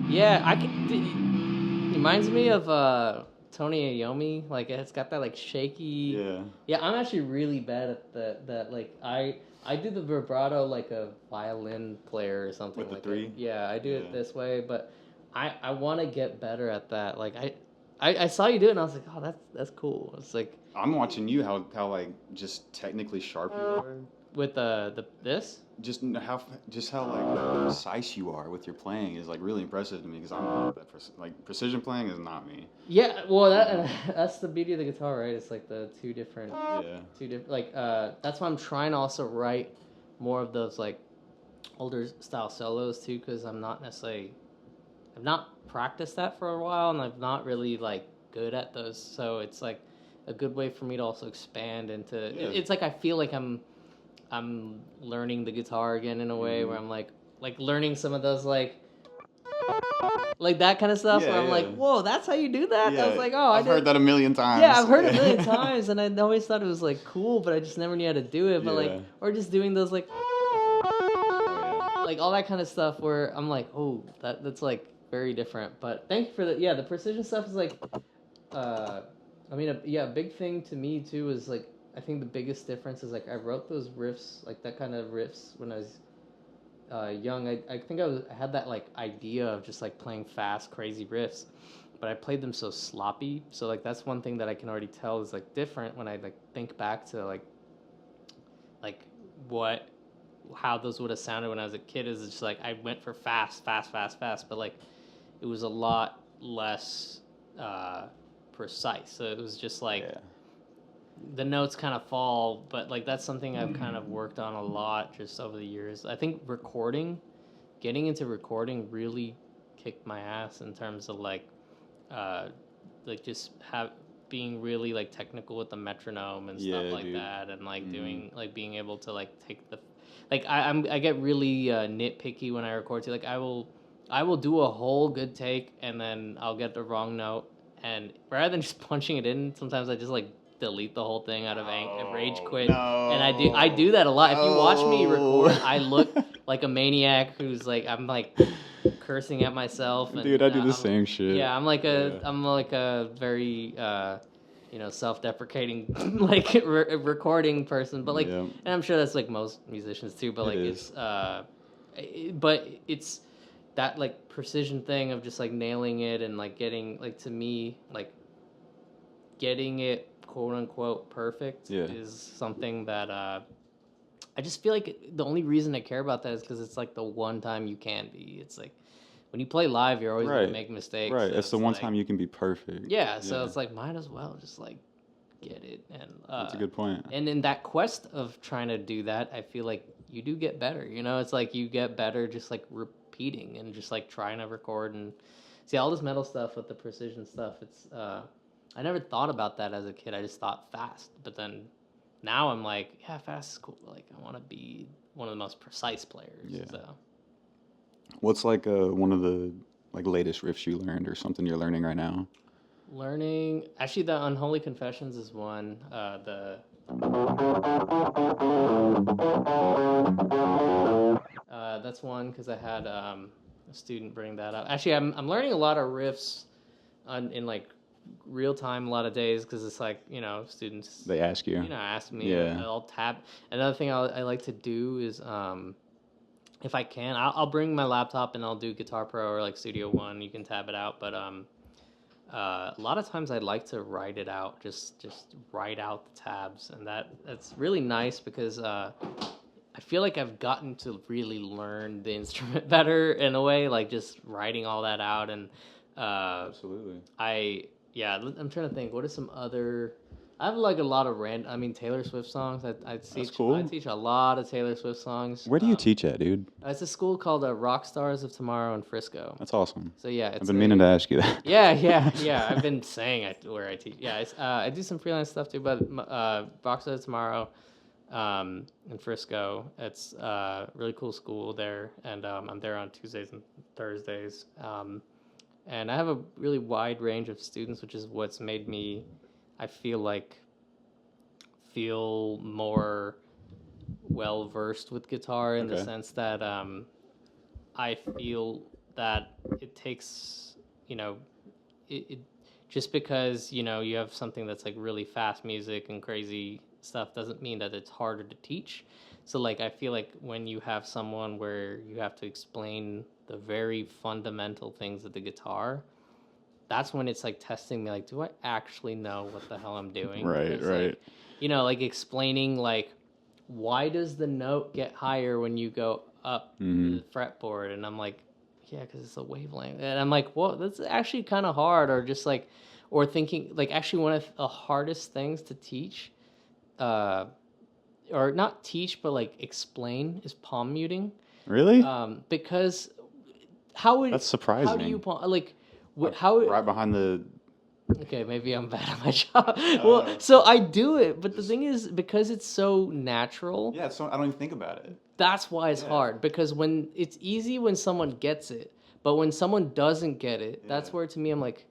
Yeah, I can. It reminds me of Tony Iommi. Like it's got that like shaky. Yeah. Yeah, I'm actually really bad at that. Like I do the vibrato like a violin player or something. With the like three? That. Yeah, I do it this way, but I want to get better at that. Like I saw you do it and I was like, oh, that's cool. It's like I'm watching you how like just technically sharp you are. with this. Just how like precise you are with your playing is like really impressive to me because I'm not that like precision playing is not me. Yeah, well that's the beauty of the guitar, right? It's like the two different like that's why I'm trying to also write more of those like older style solos too, because I've not practiced that for a while and I've not really like good at those, so it's like a good way for me to also expand into it's like I feel like I'm learning the guitar again in a way where I'm like learning some of those like that kind of stuff where I'm like, whoa, that's how you do that? I was like, oh, I've heard that a million times. Yeah, I've heard it a million times and I always thought it was like cool, but I just never knew how to do it. But like, or just doing those like all that kind of stuff where I'm like, oh, that's like very different. But thank you for the precision stuff is like I mean a big thing to me too is like I think the biggest difference is like I wrote those riffs, like that kind of riffs when I was young. I think I had that like idea of just like playing fast, crazy riffs, but I played them so sloppy. So like that's one thing that I can already tell is like different when I like think back to like how those would have sounded when I was a kid. Is just like I went for fast, but like it was a lot less precise. So it was just like. Yeah. The notes kind of fall, but like that's something I've kind of worked on a lot just over the years. I think getting into recording really kicked my ass in terms of like just being really like technical with the metronome and stuff like that, and like doing like being able to like take the like I get really nitpicky when I record too. Like I will do a whole good take and then I'll get the wrong note, and rather than just punching it in, sometimes I just like delete the whole thing out of rage quit. No. And I do that a lot. If you watch me record, I look like a maniac who's like I'm like cursing at myself. And, dude, I do the same shit. Yeah, I'm like a very self-deprecating like recording person, but like and I'm sure that's like most musicians too, but like but it's that like precision thing of just like nailing it and like getting like to me like getting it quote unquote perfect is something that I just feel like the only reason I care about that is because it's like the one time you can be. It's like when you play live, you're always going to make mistakes. Right, so it's the one time you can be perfect. Yeah, so it's like might as well just like get it. And that's a good point. And in that quest of trying to do that, I feel like you do get better. You know, it's like you get better just like repeating and just like trying to record and see all this metal stuff with the precision stuff. It's I never thought about that as a kid. I just thought fast, but then now I'm like, yeah, fast is cool. Like I want to be one of the most precise players. Yeah. So. What's like one of the like latest riffs you learned or something you're learning right now? Learning, actually, the Unholy Confessions is one. That's one because I had a student bring that up. Actually, I'm learning a lot of riffs in like real time a lot of days because it's like, you know, students They ask you. Ask me. Yeah. I'll tap. Another thing I like to do is if I can, I'll bring my laptop and I'll do Guitar Pro or like Studio One. You can tab it out, but a lot of times I'd like to write it out, just write out the tabs, and that's really nice because I feel like I've gotten to really learn the instrument better in a way, like just writing all that out. And Absolutely. I'm trying to think. What are some other? I have like a lot of I mean, Taylor Swift songs. I teach. That's cool. I teach a lot of Taylor Swift songs. Where do you teach at, dude? It's a school called Rock Stars of Tomorrow in Frisco. That's awesome. So yeah, I've been meaning to ask you that. Yeah. I've been saying where I teach. Yeah, I do some freelance stuff too, but Rock Stars of Tomorrow in Frisco. It's a really cool school there, and I'm there on Tuesdays and Thursdays. And I have a really wide range of students, which is what's made me, I feel more well versed with guitar in the sense that I feel that it takes, you know, it just because, you know, you have something that's like really fast music and crazy stuff doesn't mean that it's harder to teach. So like I feel like when you have someone where you have to explain the very fundamental things of the guitar, that's when it's like testing me, like, do I actually know what the hell I'm doing? Right. Like, you know, like explaining like, why does the note get higher when you go up the fretboard? And I'm like, yeah, because it's a wavelength. And I'm like, well, that's actually kind of hard. Or just like, or thinking like actually one of the hardest things to teach, or not teach, but like explain is palm muting. Really? Because that's surprising. How do you palm, like how right behind the? Okay, maybe I'm bad at my job. Well, so I do it, but the thing is, because it's so natural. Yeah, so I don't even think about it. That's why it's hard, because when it's easy when someone gets it, but when someone doesn't get it, that's where to me I'm like,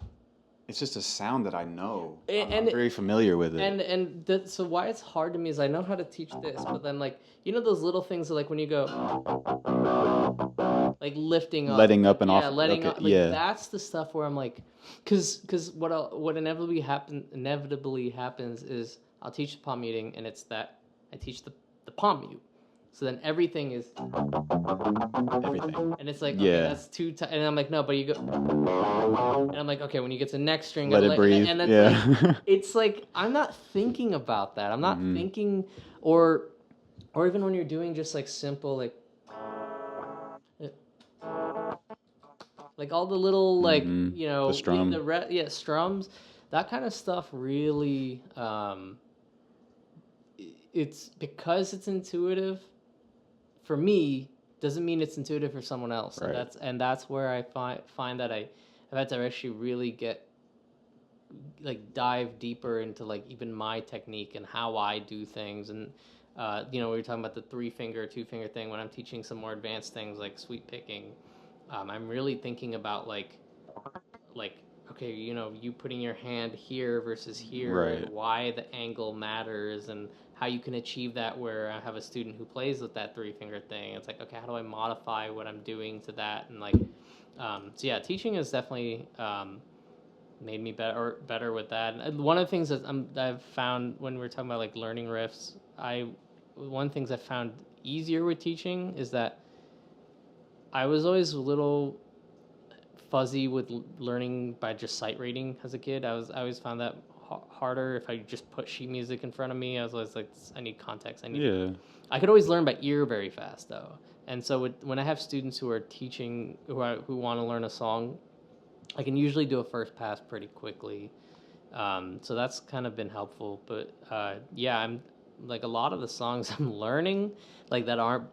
it's just a sound that I know. And I'm very familiar with it. So why it's hard to me is I know how to teach this, but then like, you know, those little things like when you go like lifting up, letting up and off. Letting okay, up. Like, that's the stuff where I'm like, because what inevitably happens is I'll teach the palm muting, and it's that I teach the palm mute. So then everything is everything, and it's like, okay, that's too tight. And I'm like, no, but you go, and I'm like, okay, when you get to the next string, let it breathe. And it's like, it's like I'm not thinking about that. I'm not thinking, or even when you're doing just like simple like all the little like you know the strum, strums, that kind of stuff really. It's because it's intuitive for me doesn't mean it's intuitive for someone else. Right. And that's where I find that I've had to actually really dive deeper into like even my technique and how I do things. And you know, we were talking about the 3-finger, 2-finger thing. When I'm teaching some more advanced things like sweep picking, I'm really thinking about like okay, you know, you putting your hand here versus here, and why the angle matters, and how you can achieve that. Where I have a student who plays with that 3-finger thing, it's like, okay, how do I modify what I'm doing to that? And like, so yeah, teaching has definitely made me better with that. And one of the things that I've found when we're talking about like learning riffs, one of the things I found easier with teaching is that I was always a little fuzzy with learning by just sight reading as a kid. I always found that harder if I just put sheet music in front of me. I was always like, I need context. I could always learn by ear very fast though. And so when I have students who are teaching, who want to learn a song, I can usually do a first pass pretty quickly. So that's kind of been helpful. But yeah, I'm like a lot of the songs I'm learning, like that aren't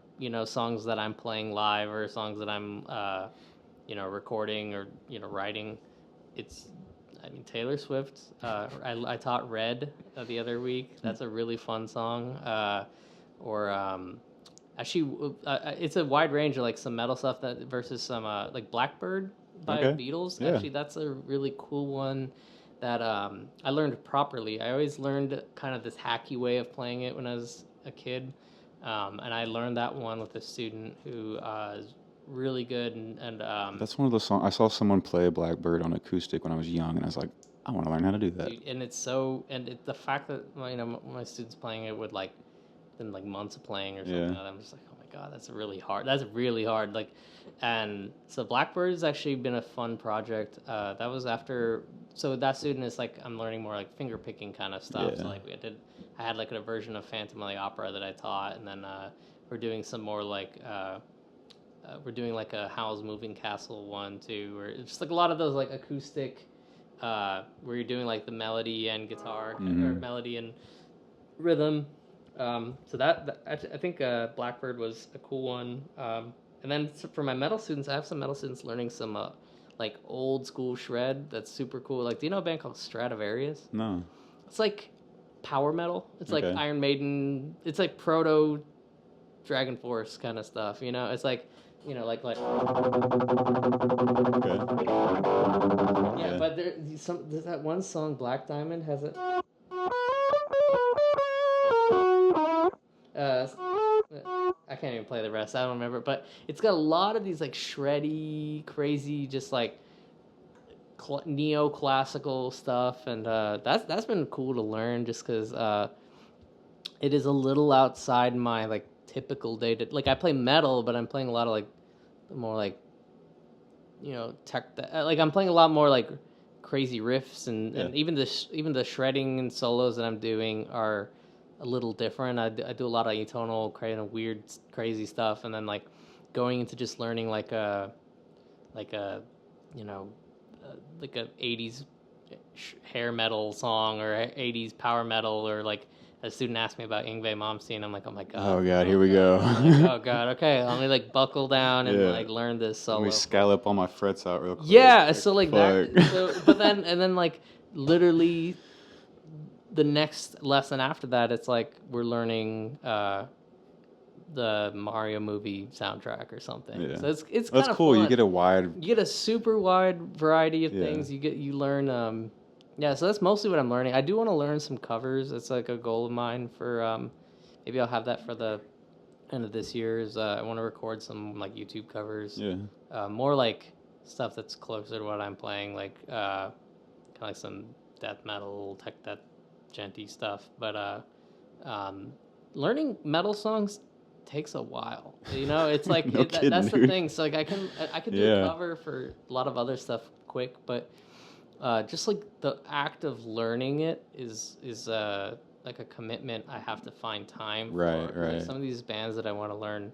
songs that I'm playing live or songs that I'm recording or writing. It's Taylor Swift. I taught Red the other week. That's a really fun song. Or actually, it's a wide range of like some metal stuff that versus some like Blackbird by Okay. Beatles. Yeah. Actually, that's a really cool one that I learned properly. I always learned kind of this hacky way of playing it when I was a kid, and I learned that one with a student who is really good. And That's one of the songs. I saw someone play Blackbird on acoustic when I was young, and I was like, I want to learn how to do that. and it's so, the fact that my students playing it with like been like months of playing or something. Yeah. I'm just like, oh my god, that's really hard. Like, and so Blackbird has actually been a fun project. That was after, so that student is like, I'm learning more like finger picking kind of stuff. Yeah. So like I had like a version of Phantom of the Opera that I taught, and then we're doing some more like we're doing like a Howl's Moving Castle one too, where it's just like a lot of those like acoustic where you're doing like the melody and guitar or melody and rhythm. So that I think Blackbird was a cool one. And then for my metal students, I have some metal students learning some like old school shred that's super cool. Like, do you know a band called Stradivarius? No. It's like power metal. It's like Okay. Iron Maiden. It's like proto Dragon Force kind of stuff. It's like like Okay. yeah. But there's that one song Black Diamond has it. I can't even play the rest. I don't remember, but it's got a lot of these like shreddy, crazy, just like neoclassical stuff, and that's been cool to learn just because it is a little outside my like typical day to like. I play metal, but I'm playing a lot of like more like tech. Like I'm playing a lot more like crazy riffs and even the shredding and solos that I'm doing are a little different. I do a lot of atonal, kind of weird, crazy stuff, and then like going into just learning like a like a 80s hair metal song or 80s power metal, or like a student asked me about Yngwie Malmsteen. I'm like, oh my god. Oh god, here we go. Like, oh god, okay, let me like buckle down and like learn this solo. Let me scallop all my frets out real quick. Yeah, so like fuck. that. So, but then like literally the next lesson after that, it's like we're learning the Mario movie soundtrack or something. Yeah. So it's That's kind of cool. fun. You get a super wide variety of things. You learn so that's mostly what I'm learning. I do want to learn some covers. It's like a goal of mine for maybe I'll have that for the end of this year. Is I want to record some like YouTube covers. Yeah. More like stuff that's closer to what I'm playing, like kind of like some death metal, tech death, genty stuff. But learning metal songs takes a while. It's like No kidding, that's the dude. thing. So like I can do a cover for a lot of other stuff quick, but just like the act of learning it is like a commitment. I have to find time for. Right. Like some of these bands that I want to learn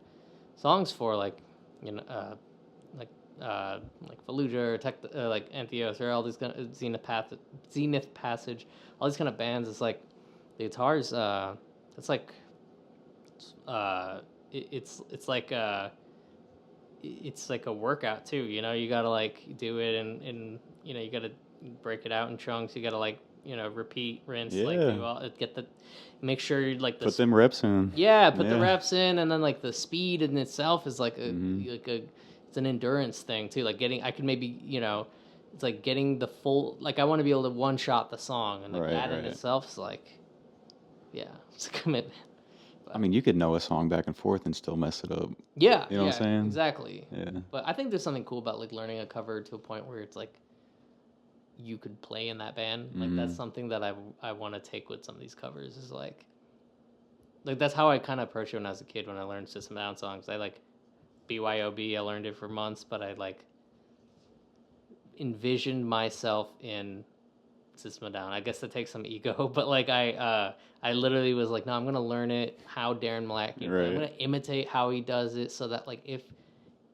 songs for, like like Fallujah or like Antheos or all these kind of Zenith Passage, all these kind of bands. It's like the guitars. It's like it's like a workout too. You gotta like do it and you gotta break it out in chunks. You gotta like repeat, rinse, like do all, make sure you like put them reps in. Yeah, put the reps in, and then like the speed in itself is like it's an endurance thing too. Like I could maybe it's like getting the full, like I want to be able to one shot the song, and like that in itself is like it's a commitment. I mean, you could know a song back and forth and still mess it up. Yeah, you know what I'm saying? Exactly. Yeah. But I think there's something cool about like learning a cover to a point where it's like you could play in that band. Like that's something that I want to take with some of these covers. Is like that's how I kind of approached it when I was a kid. When I learned System of a Down songs, I like BYOB. I learned it for months, but I like envisioned myself in System of a Down. I guess that takes some ego, but like I literally was like, no, I'm gonna learn it how Darren Malakian. I'm gonna imitate how he does it, so that like if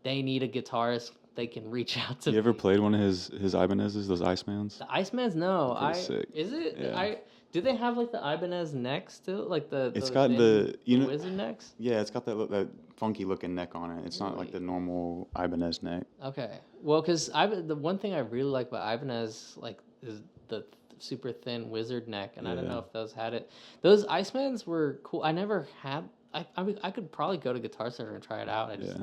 they need a guitarist they can reach out to You me. ever played one of his Ibanez's, those Icemans? The Iceman's, no. Pretty sick. Is it? Yeah. Do they have like the Ibanez necks too? Like It's the got thin, the wizard necks? Yeah, it's got that funky looking neck on it. It's not like the normal Ibanez neck. Okay. Well, because the one thing I really like about Ibanez like is the super thin wizard neck, and I don't know if those had it. Those Icemans were cool. I never had. I could probably go to Guitar Center and try it out. I just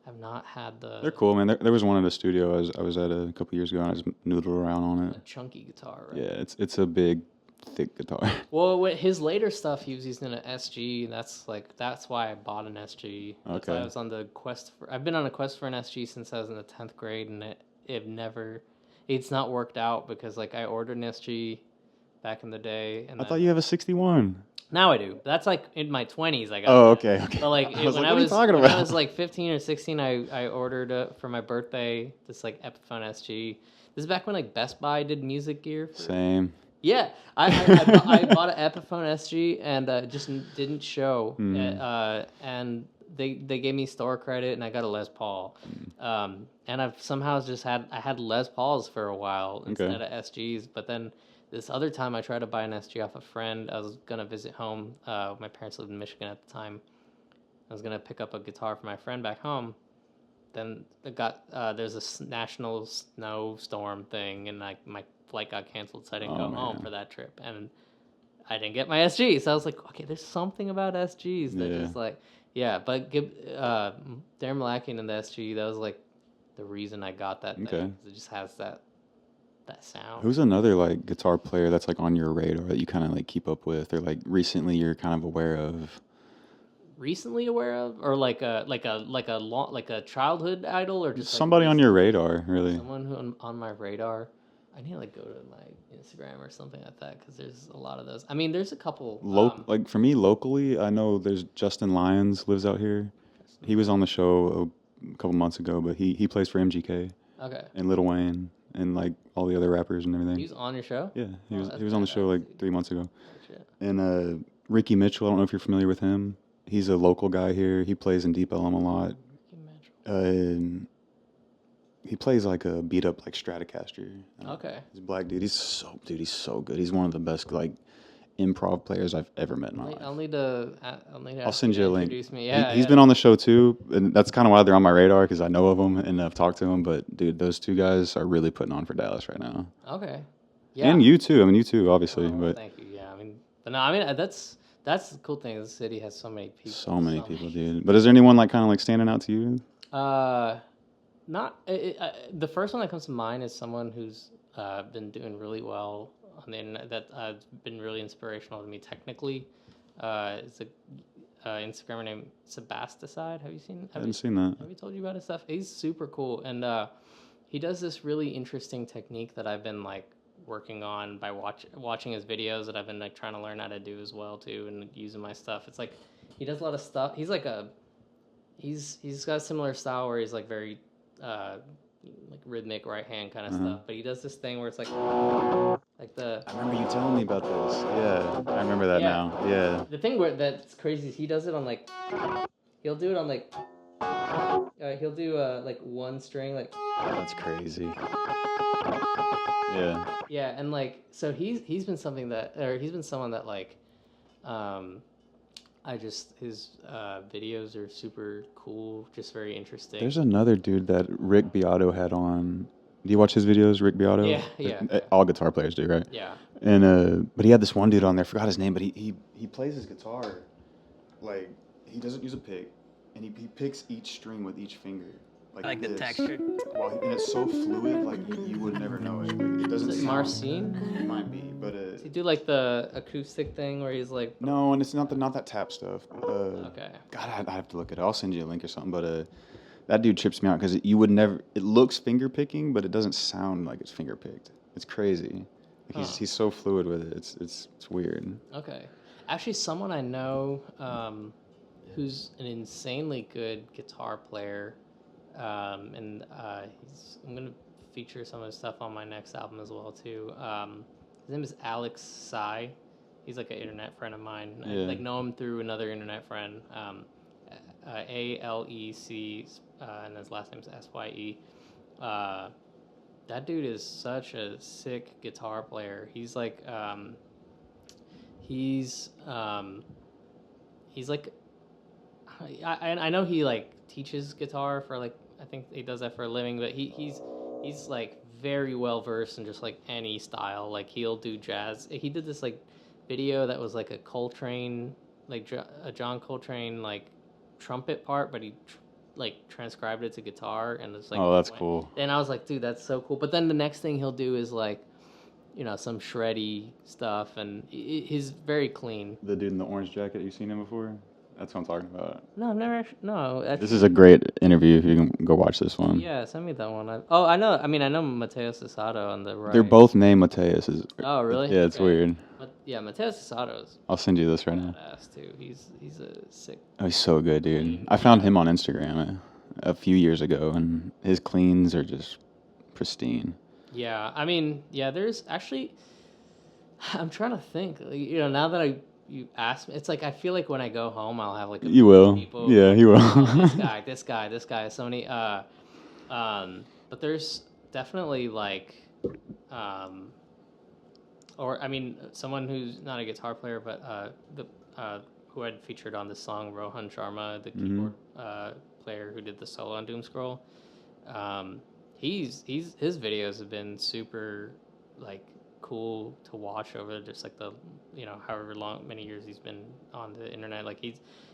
have not had the. They're cool, man. There was one in the studio I was at a couple years ago, and I just noodled around on it. A chunky guitar, right? Yeah, it's a big, thick guitar. Well, with his later stuff, he was using an SG, and that's why I bought an SG. That's why I was on the quest for. I've been on a quest for an SG since I was in the 10th grade, and it's not worked out because like I ordered an SG back in the day, and I thought you have a 61. Now I do. That's like in my 20s. I got. Oh, that. okay. But like when I was when I was like 15 or 16, I ordered for my birthday this like Epiphone SG. This is back when like Best Buy did music gear. Same. Yeah, I bought an Epiphone SG and just didn't show. And they gave me store credit and I got a Les Paul. And I've somehow I had Les Pauls for a while instead of SGs. But then this other time I tried to buy an SG off a friend. I was gonna visit home. My parents lived in Michigan at the time. I was gonna pick up a guitar for my friend back home. Then there's a national snowstorm thing, and like my flight got canceled, so I didn't go home for that trip, and I didn't get my SG. So I was like, okay, there's something about SGs that just like, But Darren Malakian and the SG, that was like the reason I got that thing. It just has that sound. Who's another like guitar player that's like on your radar that you kind of like keep up with, or like recently you're kind of aware of? Recently aware of, or like a childhood idol, or just somebody on your radar, really? Someone who on my radar. I need to like go to my Instagram or something like that because there's a lot of those. I mean, there's a couple. Like for me locally, I know there's Justin Lyons lives out here. He was on the show a couple months ago, but he plays for MGK. Okay. And Lil Wayne and like all the other rappers and everything. He was on your show? Yeah, he was on the show like 3 months ago. Oh, shit. And Ricky Mitchell, I don't know if you're familiar with him. He's a local guy here. He plays in Deep Ellum a lot. And he plays like a beat up like Stratocaster. Okay. He's a black dude. He's so good. He's one of the best like improv players I've ever met in my life. I'll send you a link. Introduce me. Yeah, he's been on the show too, and that's kind of why they're on my radar because I know of them and I've talked to them. But dude, those two guys are really putting on for Dallas right now. Okay. Yeah. And you too. I mean, you too, obviously. But thank you. Yeah. I mean, that's the cool thing. The city has so many people. So many people, dude. But is there anyone like kind of like standing out to you? The first one that comes to mind is someone who's been doing really well on the internet that has been really inspirational to me technically. It's a Instagrammer named Sebasticide. Have you seen? I haven't seen that. Have you told you about his stuff? He's super cool, and he does this really interesting technique that I've been like working on by watching his videos that I've been like trying to learn how to do as well too, and using my stuff. It's like he does a lot of stuff. He's like he's got a similar style where he's like very like rhythmic right hand kind of stuff, but he does this thing where it's like the. I remember you telling me about this. Yeah, I remember that now. Yeah. The thing that's crazy is he does it on like he'll do it on like he'll do like one string like. That's crazy. Yeah. Yeah, and like so he's been someone that like his videos are super cool, just very interesting. There's another dude that Rick Beato had on. Do you watch his videos, Rick Beato? Yeah. All guitar players do, right? Yeah. And but he had this one dude on there, forgot his name, but he plays his guitar like he doesn't use a pick, and he picks each string with each finger. Like the texture. And it's so fluid, like you would never know it. Like, it doesn't Is it sound. Marcin? It might be, but Does he do like the acoustic thing where he's like? No, and it's not that tap stuff. Okay. God, I have to look it up. I'll send you a link or something. But that dude trips me out because you would never. It looks finger picking, but it doesn't sound like it's finger picked. It's crazy. He's so fluid with it. It's weird. Okay, actually, someone I know who's an insanely good guitar player. And I'm gonna feature some of his stuff on my next album as well too. His name is Alex Sai. He's like an internet friend of mine. Yeah. I like know him through another internet friend. ALEC, and his last name's SYE. that dude is such a sick guitar player. He's like he's he's like I know he like teaches guitar for like I think he does that for a living, but he's like very well versed in just like any style. Like he'll do jazz. He did this like video that was like a Coltrane, like a John Coltrane like trumpet part, but he like transcribed it to guitar and it's like Oh, that's cool. and I was like, dude, that's so cool. But then the next thing he'll do is like, some shreddy stuff, and he's very clean. The dude in the orange jacket, you seen him before? That's what I'm talking about. No, I've never actually, no. Actually, This is a great interview. If you can go watch this one. yeah, send me that one. I know. I mean, I know Mateo Sasato on the right. They're both named Mateus. Oh, really? Yeah, it's Okay. weird. But yeah, Mateo Sasato is I'll send you this right now. badass too. He's a sick. Oh, he's so good, dude. I found him on Instagram a few years ago, and his cleans are just pristine. Yeah, I mean, yeah. There's actually, I'm trying to think. Like, now that you asked me, it's like I feel like when I go home, I'll have like You will. people. Yeah, he will. Oh, this guy. So many. But there's definitely like, or I mean, someone who's not a guitar player, but who I'd featured on this song, Rohan Sharma, the keyboard player who did the solo on Doom Scroll. His videos have been super like cool to watch over just like the however many years he's been on the internet. Like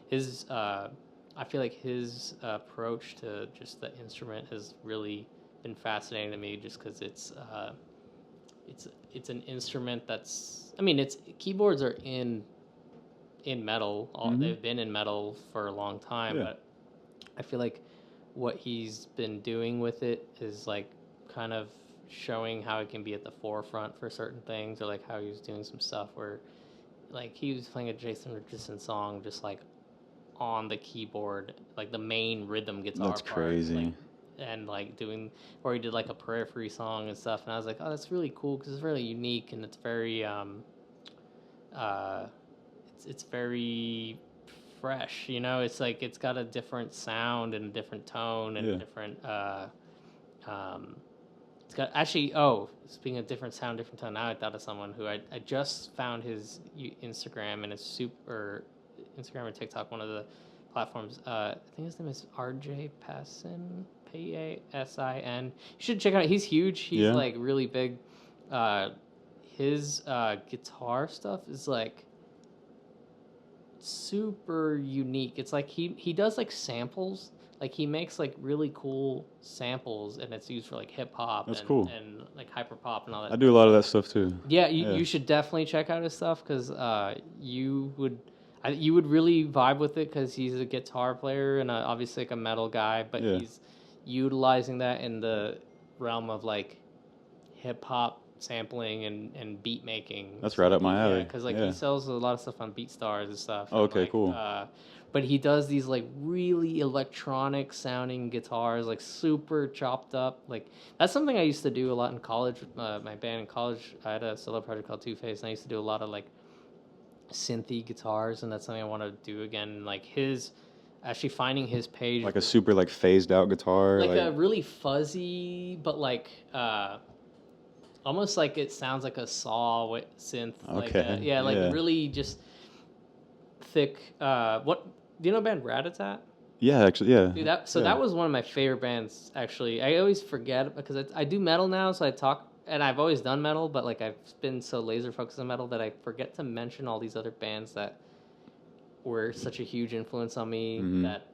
I feel like his approach to just the instrument has really been fascinating to me, just because it's an instrument that's, I mean, it's keyboards are in metal. They've been in metal for a long time, but I feel like what he's been doing with it is like kind of showing how it can be at the forefront for certain things, or like how he was doing some stuff where like he was playing a Jason Richardson song just like on the keyboard, like the main rhythm guitar. That's part, crazy. like, and like doing, or he did like a prayer free song and stuff, and I was like, oh, that's really cool because it's really unique and it's very it's very fresh, it's like it's got a different sound and a different tone and a different it's got actually, speaking of different sound, different tone, now I thought of someone who I just found his Instagram, and it's Instagram or TikTok, one of the platforms. I think his name is RJ Passin, Pasin. You should check it out. He's huge. He's like really big. His guitar stuff is like super unique. It's like he does like samples. Like he makes like really cool samples, and it's used for like hip hop. That's and, cool. And like hyper pop and all that. I do a lot of that stuff too. Yeah, you should definitely check out his stuff, because you would really vibe with it, because he's a guitar player and obviously like a metal guy, but he's utilizing that in the realm of like hip hop sampling and beat making. That's right up my alley. Yeah, because he sells a lot of stuff on BeatStars and stuff. Oh, okay, and, cool. But he does these like really electronic sounding guitars, like super chopped up. Like that's something I used to do a lot in college. My band in college, I had a solo project called Two Face, and I used to do a lot of like synthy guitars, and that's something I want to do again. Like actually finding his page, like a super like phased out guitar, like a really fuzzy, but like almost like it sounds like a saw synth. Okay. Like really just thick. What do you know? Band Ratatat? Yeah, actually, yeah. Dude, that was one of my favorite bands. Actually, I always forget because I do metal now, so I talk, and I've always done metal, but like I've been so laser focused on metal that I forget to mention all these other bands that were such a huge influence on me that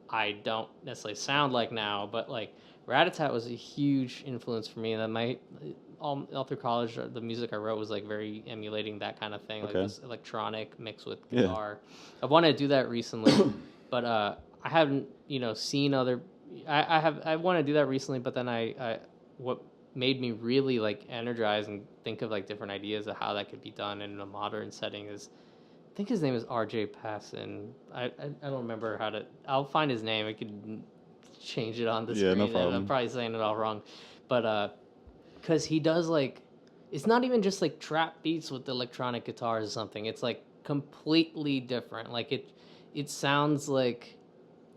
I don't necessarily sound like now. But like Ratatat was a huge influence for me, and then all through college, the music I wrote was like very emulating that kind of thing, like this electronic mix with guitar. I wanted to do that recently, but I haven't, seen other. I want to do that recently, but then what made me really like energize and think of like different ideas of how that could be done in a modern setting is, I think his name is RJ Passin. I don't remember how to. I'll find his name. I could change it on the screen. No problem. I'm probably saying it all wrong, but because he does like, it's not even just like trap beats with electronic guitars or something. It's like completely different. Like it sounds like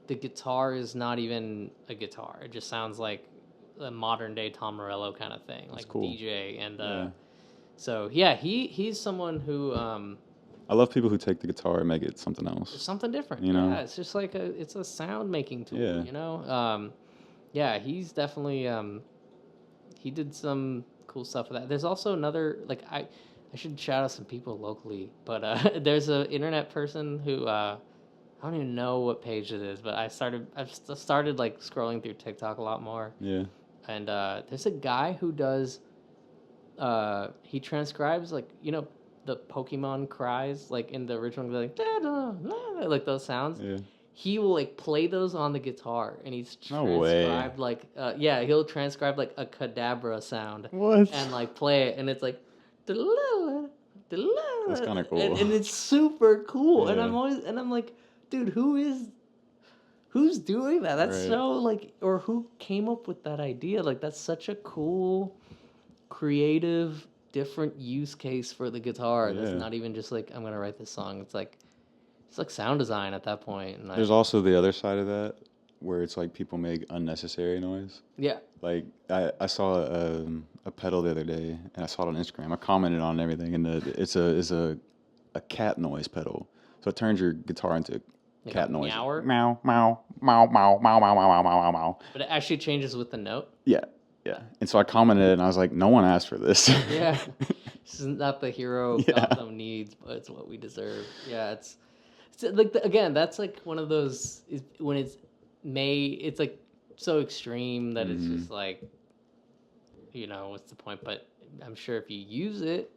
the guitar is not even a guitar. It just sounds like a modern day Tom Morello kind of thing, like cool. DJ. And Yeah. so yeah, he's someone who I love people who take the guitar and make it something else. something different. You know? Yeah, it's just like it's a sound making tool. Yeah. You know, yeah, he's definitely he did some cool stuff with that. There's also another like I should shout out some people locally, but there's an internet person who I don't even know what page it is, but I've started like scrolling through TikTok a lot more. Yeah. And there's a guy who does he transcribes like the Pokemon cries like in the original like da, da, da, like those sounds. Yeah. He will like play those on the guitar, and he's No way. transcribed like he'll transcribe like a Kadabra sound. What? And like play it, and it's like That's kind of cool. and it's super cool. Yeah. And I'm like, dude, who's doing that? That's Right. so like, or who came up with that idea? Like that's such a cool, creative, different use case for the guitar. Yeah. That's not even just like I'm gonna write this song. It's like sound design at that point. And There's also the other side of that, where it's like people make unnecessary noise. yeah. Like I saw a pedal the other day, and I saw it on Instagram. I commented on everything, and it's a cat noise pedal. So it turns your guitar into Like cat a noise. meower? Meow, meow, meow, meow, meow, meow, meow, meow, meow, meow. But it actually changes with the note. Yeah, yeah. And so I commented, and I was like, no one asked for this. Yeah. This is not the hero Yeah. Gotham needs, but it's what we deserve. Yeah, it's like again, that's like one of those when it's it's like so extreme that it's just like, what's the point? But I'm sure if you use it,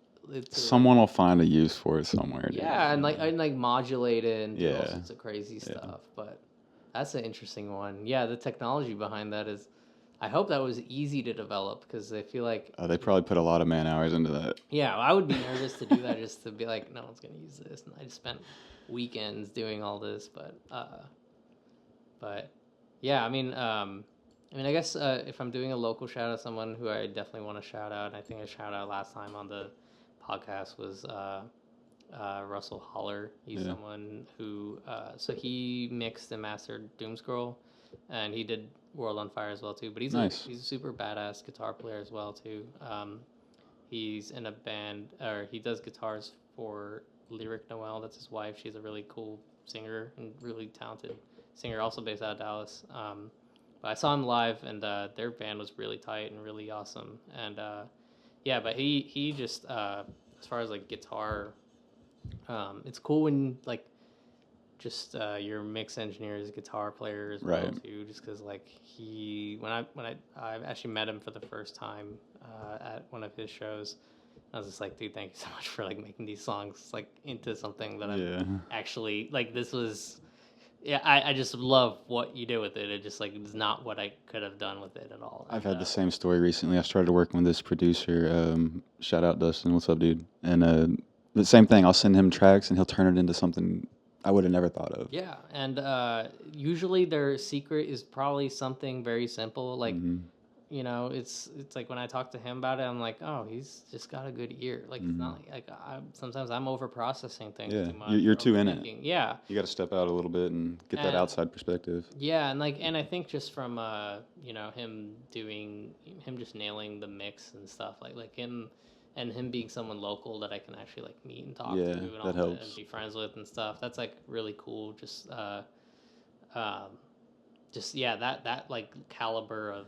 Someone will find a use for it somewhere. Dude. yeah, and like modulate it and do all Yeah. sorts of crazy stuff. But that's an interesting one. Yeah, the technology behind that is. I hope that was easy to develop because I feel like They probably put a lot of man hours into that. yeah, I would be nervous to do that just to be like, no one's gonna use this, and I just spent weekends doing all this, but yeah, I mean, I guess if I'm doing a local shout out, someone who I definitely want to shout out, and I think I shouted out last time on the podcast was Russell Holler. He's someone who so he mixed and mastered Doomscroll, and he did World on Fire as well too. But he's he's a super badass guitar player as well too. He's in a band, or he does guitars for Lyric Noel. That's his wife. She's a really cool singer and really talented singer, also based out of Dallas. But I saw him live, and their band was really tight and really awesome. And yeah, but he just as far as like guitar, it's cool when like just your mix engineer is a guitar player as well too. Just because like when I actually met him for the first time at one of his shows, I was just like, dude, thank you so much for like making these songs like into something that I'm actually like. This was. Yeah, I just love what you do with it. It just like it's not what I could have done with it at all. I've had the same story recently. I started working with this producer. Shout out Dustin. What's up, dude? And the same thing. I'll send him tracks, and he'll turn it into something I would have never thought of. Yeah, and usually their secret is probably something very simple. Like, it's like when I talk to him about it, I'm like, oh, he's just got a good ear. Like, it's not like sometimes I'm over processing things too much. You're too in it. Yeah, you got to step out a little bit and get that outside perspective. Yeah, and I think just from him just nailing the mix and stuff like him. And him being someone local that I can actually like meet and talk to and helps. And be friends with and stuff. That's like really cool. Just that like caliber of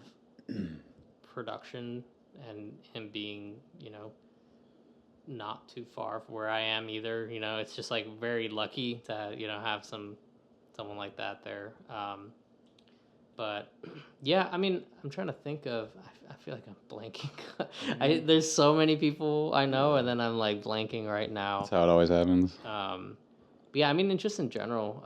production and him being, not too far from where I am either. It's just like very lucky to, have someone like that there. But yeah, I mean, I'm trying to think of. I feel like I'm blanking. There's so many people I know, and then I'm like blanking right now. That's how it always happens. But yeah, I mean, just in general,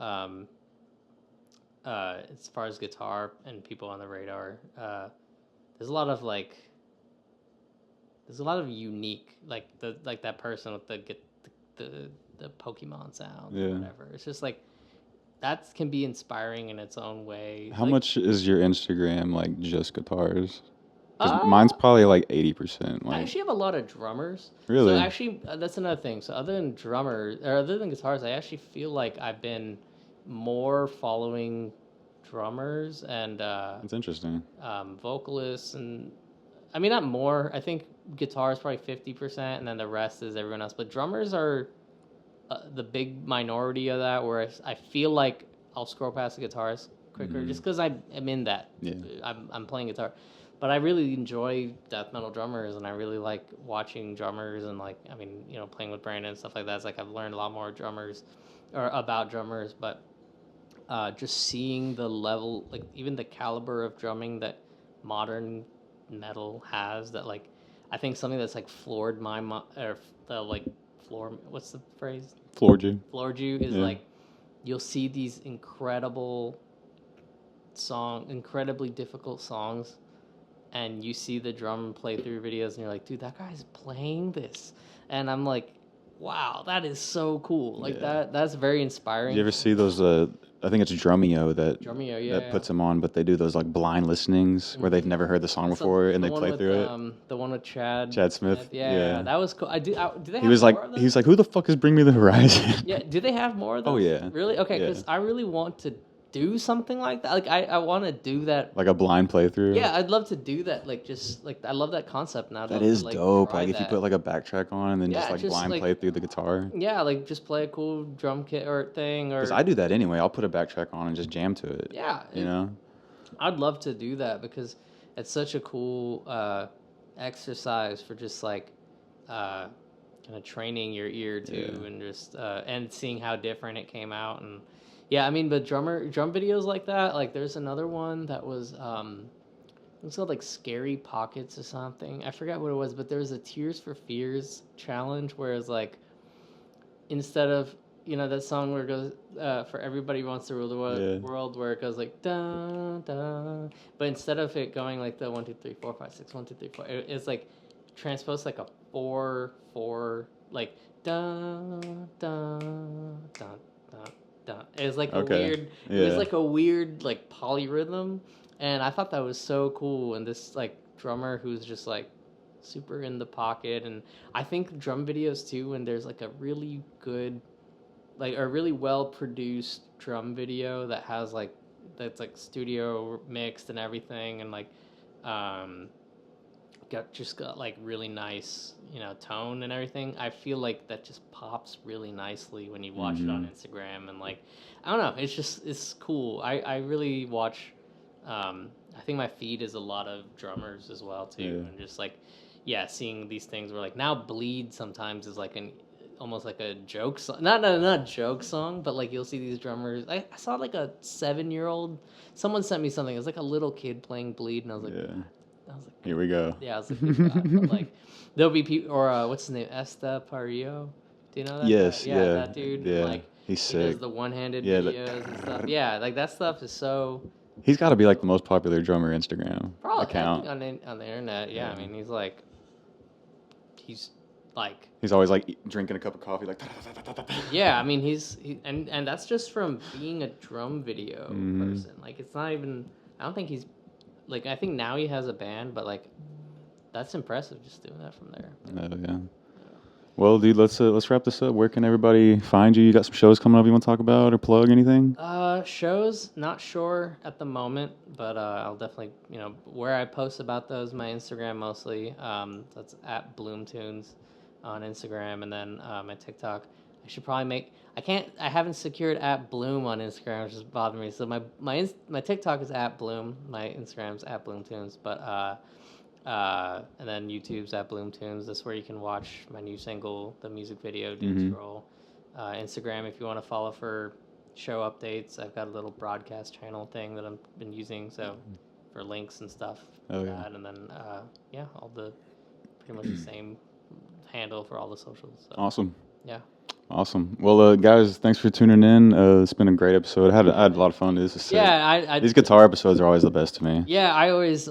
as far as guitar and people on the radar, there's a lot of unique that person with the Pokemon sound or whatever. It's just like. That can be inspiring in its own way. How much is your Instagram like just guitars? 'Cause mine's probably like 80%. I actually have a lot of drummers. Really? So actually, that's another thing. So other than guitars, I actually feel like I've been more following drummers and That's interesting. vocalists, and I mean not more. I think guitar is probably 50%, and then the rest is everyone else. But drummers are the big minority of that. Where I feel like I'll scroll past the guitars quicker just because I'm in that. Yeah. I'm playing guitar. But I really enjoy death metal drummers, and I really like watching drummers, and like, I mean, you know, playing with Brandon and stuff like that. It's like I've learned a lot more drummers, or about drummers, but just seeing the level, like even the caliber of drumming that modern metal has, that like, I think something that's like floored my or the like floor. What's the phrase? Floored you. Floored you is Yeah. like, you'll see these incredibly difficult songs, and you see the drum playthrough videos, and you're like, dude, that guy's playing this, and I'm like, wow, that is so cool. Like that's very inspiring. Did you ever see those? I think it's Drumeo that Drumeo, puts them on, but they do those like blind listenings where they've never heard the song before and they play through it. The one with Chad Smith. Yeah, that was cool. Do they have He was more like, of them? he's like, who the fuck is Bring Me the Horizon? Yeah, do they have more of those? Oh, yeah. Really? Okay, Yeah. because I really want to do something like that. Like I want to do that. Like a blind playthrough. Yeah, I'd love to do that. Like, just like, I love that concept now. That is dope. try Like if you that. put like a backtrack on and then Yeah, just just, blind like- play through the guitar. Yeah, like just play a cool drum kit or thing, or Because I do that anyway. I'll put a backtrack on and just jam to it. yeah, You know? I'd love to do that because it's such a cool exercise for just like kind of training your ear too, and just and seeing how different it came out. And yeah, I mean, but drum videos like that, like there's another one that was it's called like Scary Pockets or something. I forgot what it was, but there was a Tears for Fears challenge where it's like, instead of, you know, that song where it goes for Everybody Wants to Rule the World, where it goes like da da, but instead of it going like the 1 2 3 4 5 6 1 2 3 4, it's like transposed like a 4 like da da da da da. It was like a weird. It was like a weird like polyrhythm, and I thought that was so cool. And this like drummer who's just like super in the pocket, and I think drum videos too, when there's like a really good, like a really well produced drum video that has like, that's like studio mixed and everything, and like got like really nice, you know, tone and everything. I feel like that just pops really nicely when you watch it on Instagram, and like, I don't know, it's cool. I really watch, I think my feed is a lot of drummers as well too, and just like, yeah, seeing these things where like now Bleed sometimes is like almost like a joke song, not joke song, but like you'll see these drummers. I saw like a 7-year-old, someone sent me something, it was like a little kid playing Bleed, and I was like, here we go. yeah, I was like, good God. But like, there'll be people, or what's his name, Esta Parillo, do you know that Yes, guy? yeah, that dude, yeah. Like, He's he does sick. the one-handed Yeah, videos and stuff. Yeah, like that stuff is so He's got to be like the most popular drummer Instagram probably account. on the internet. Yeah, I mean, he's like He's always like drinking a cup of coffee, like. yeah, I mean, and that's just from being a drum video person. Like, it's not even, I don't think he's, like, I think now he has a band, but like, that's impressive just doing that from there. Oh yeah. Well, dude, let's wrap this up. Where can everybody find you? You got some shows coming up you want to talk about or plug anything? Shows, not sure at the moment, but I'll definitely, you know, where I post about those, my Instagram mostly. That's at Bhloom on Instagram, and then my TikTok. I should probably I haven't secured at Bhloom on Instagram, which is bothering me. So my TikTok is at Bhloom, my Instagram's at BloomTunes, but and then YouTube's at BloomTunes. That's where you can watch my new single, the music video, Doom Scroll. Instagram, if you want to follow for show updates, I've got a little broadcast channel thing that I've been using, so for links and stuff. Oh, yeah. And then all the pretty much the same handle for all the socials. So, Awesome. yeah. Awesome. Well, guys, thanks for tuning in. It's been a great episode. I had a lot of fun. This is sick. Yeah, These guitar episodes are always the best to me. Yeah, I always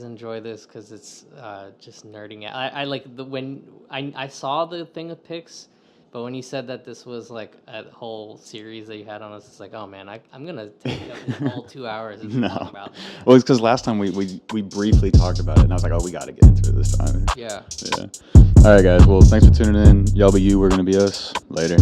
enjoy this because it's just nerding out. I like when I saw the thing of picks, but when you said that this was like a whole series that you had on us, it's like, oh man, I'm gonna take up this whole 2 hours and talk about. Well, it's because last time we briefly talked about it, and I was like, oh, we got to get into it this time. Yeah. Yeah. All right, guys. Well, thanks for tuning in. Y'all be you. We're gonna be us. Later.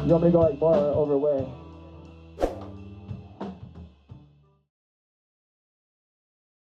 You want me to go like more overweight?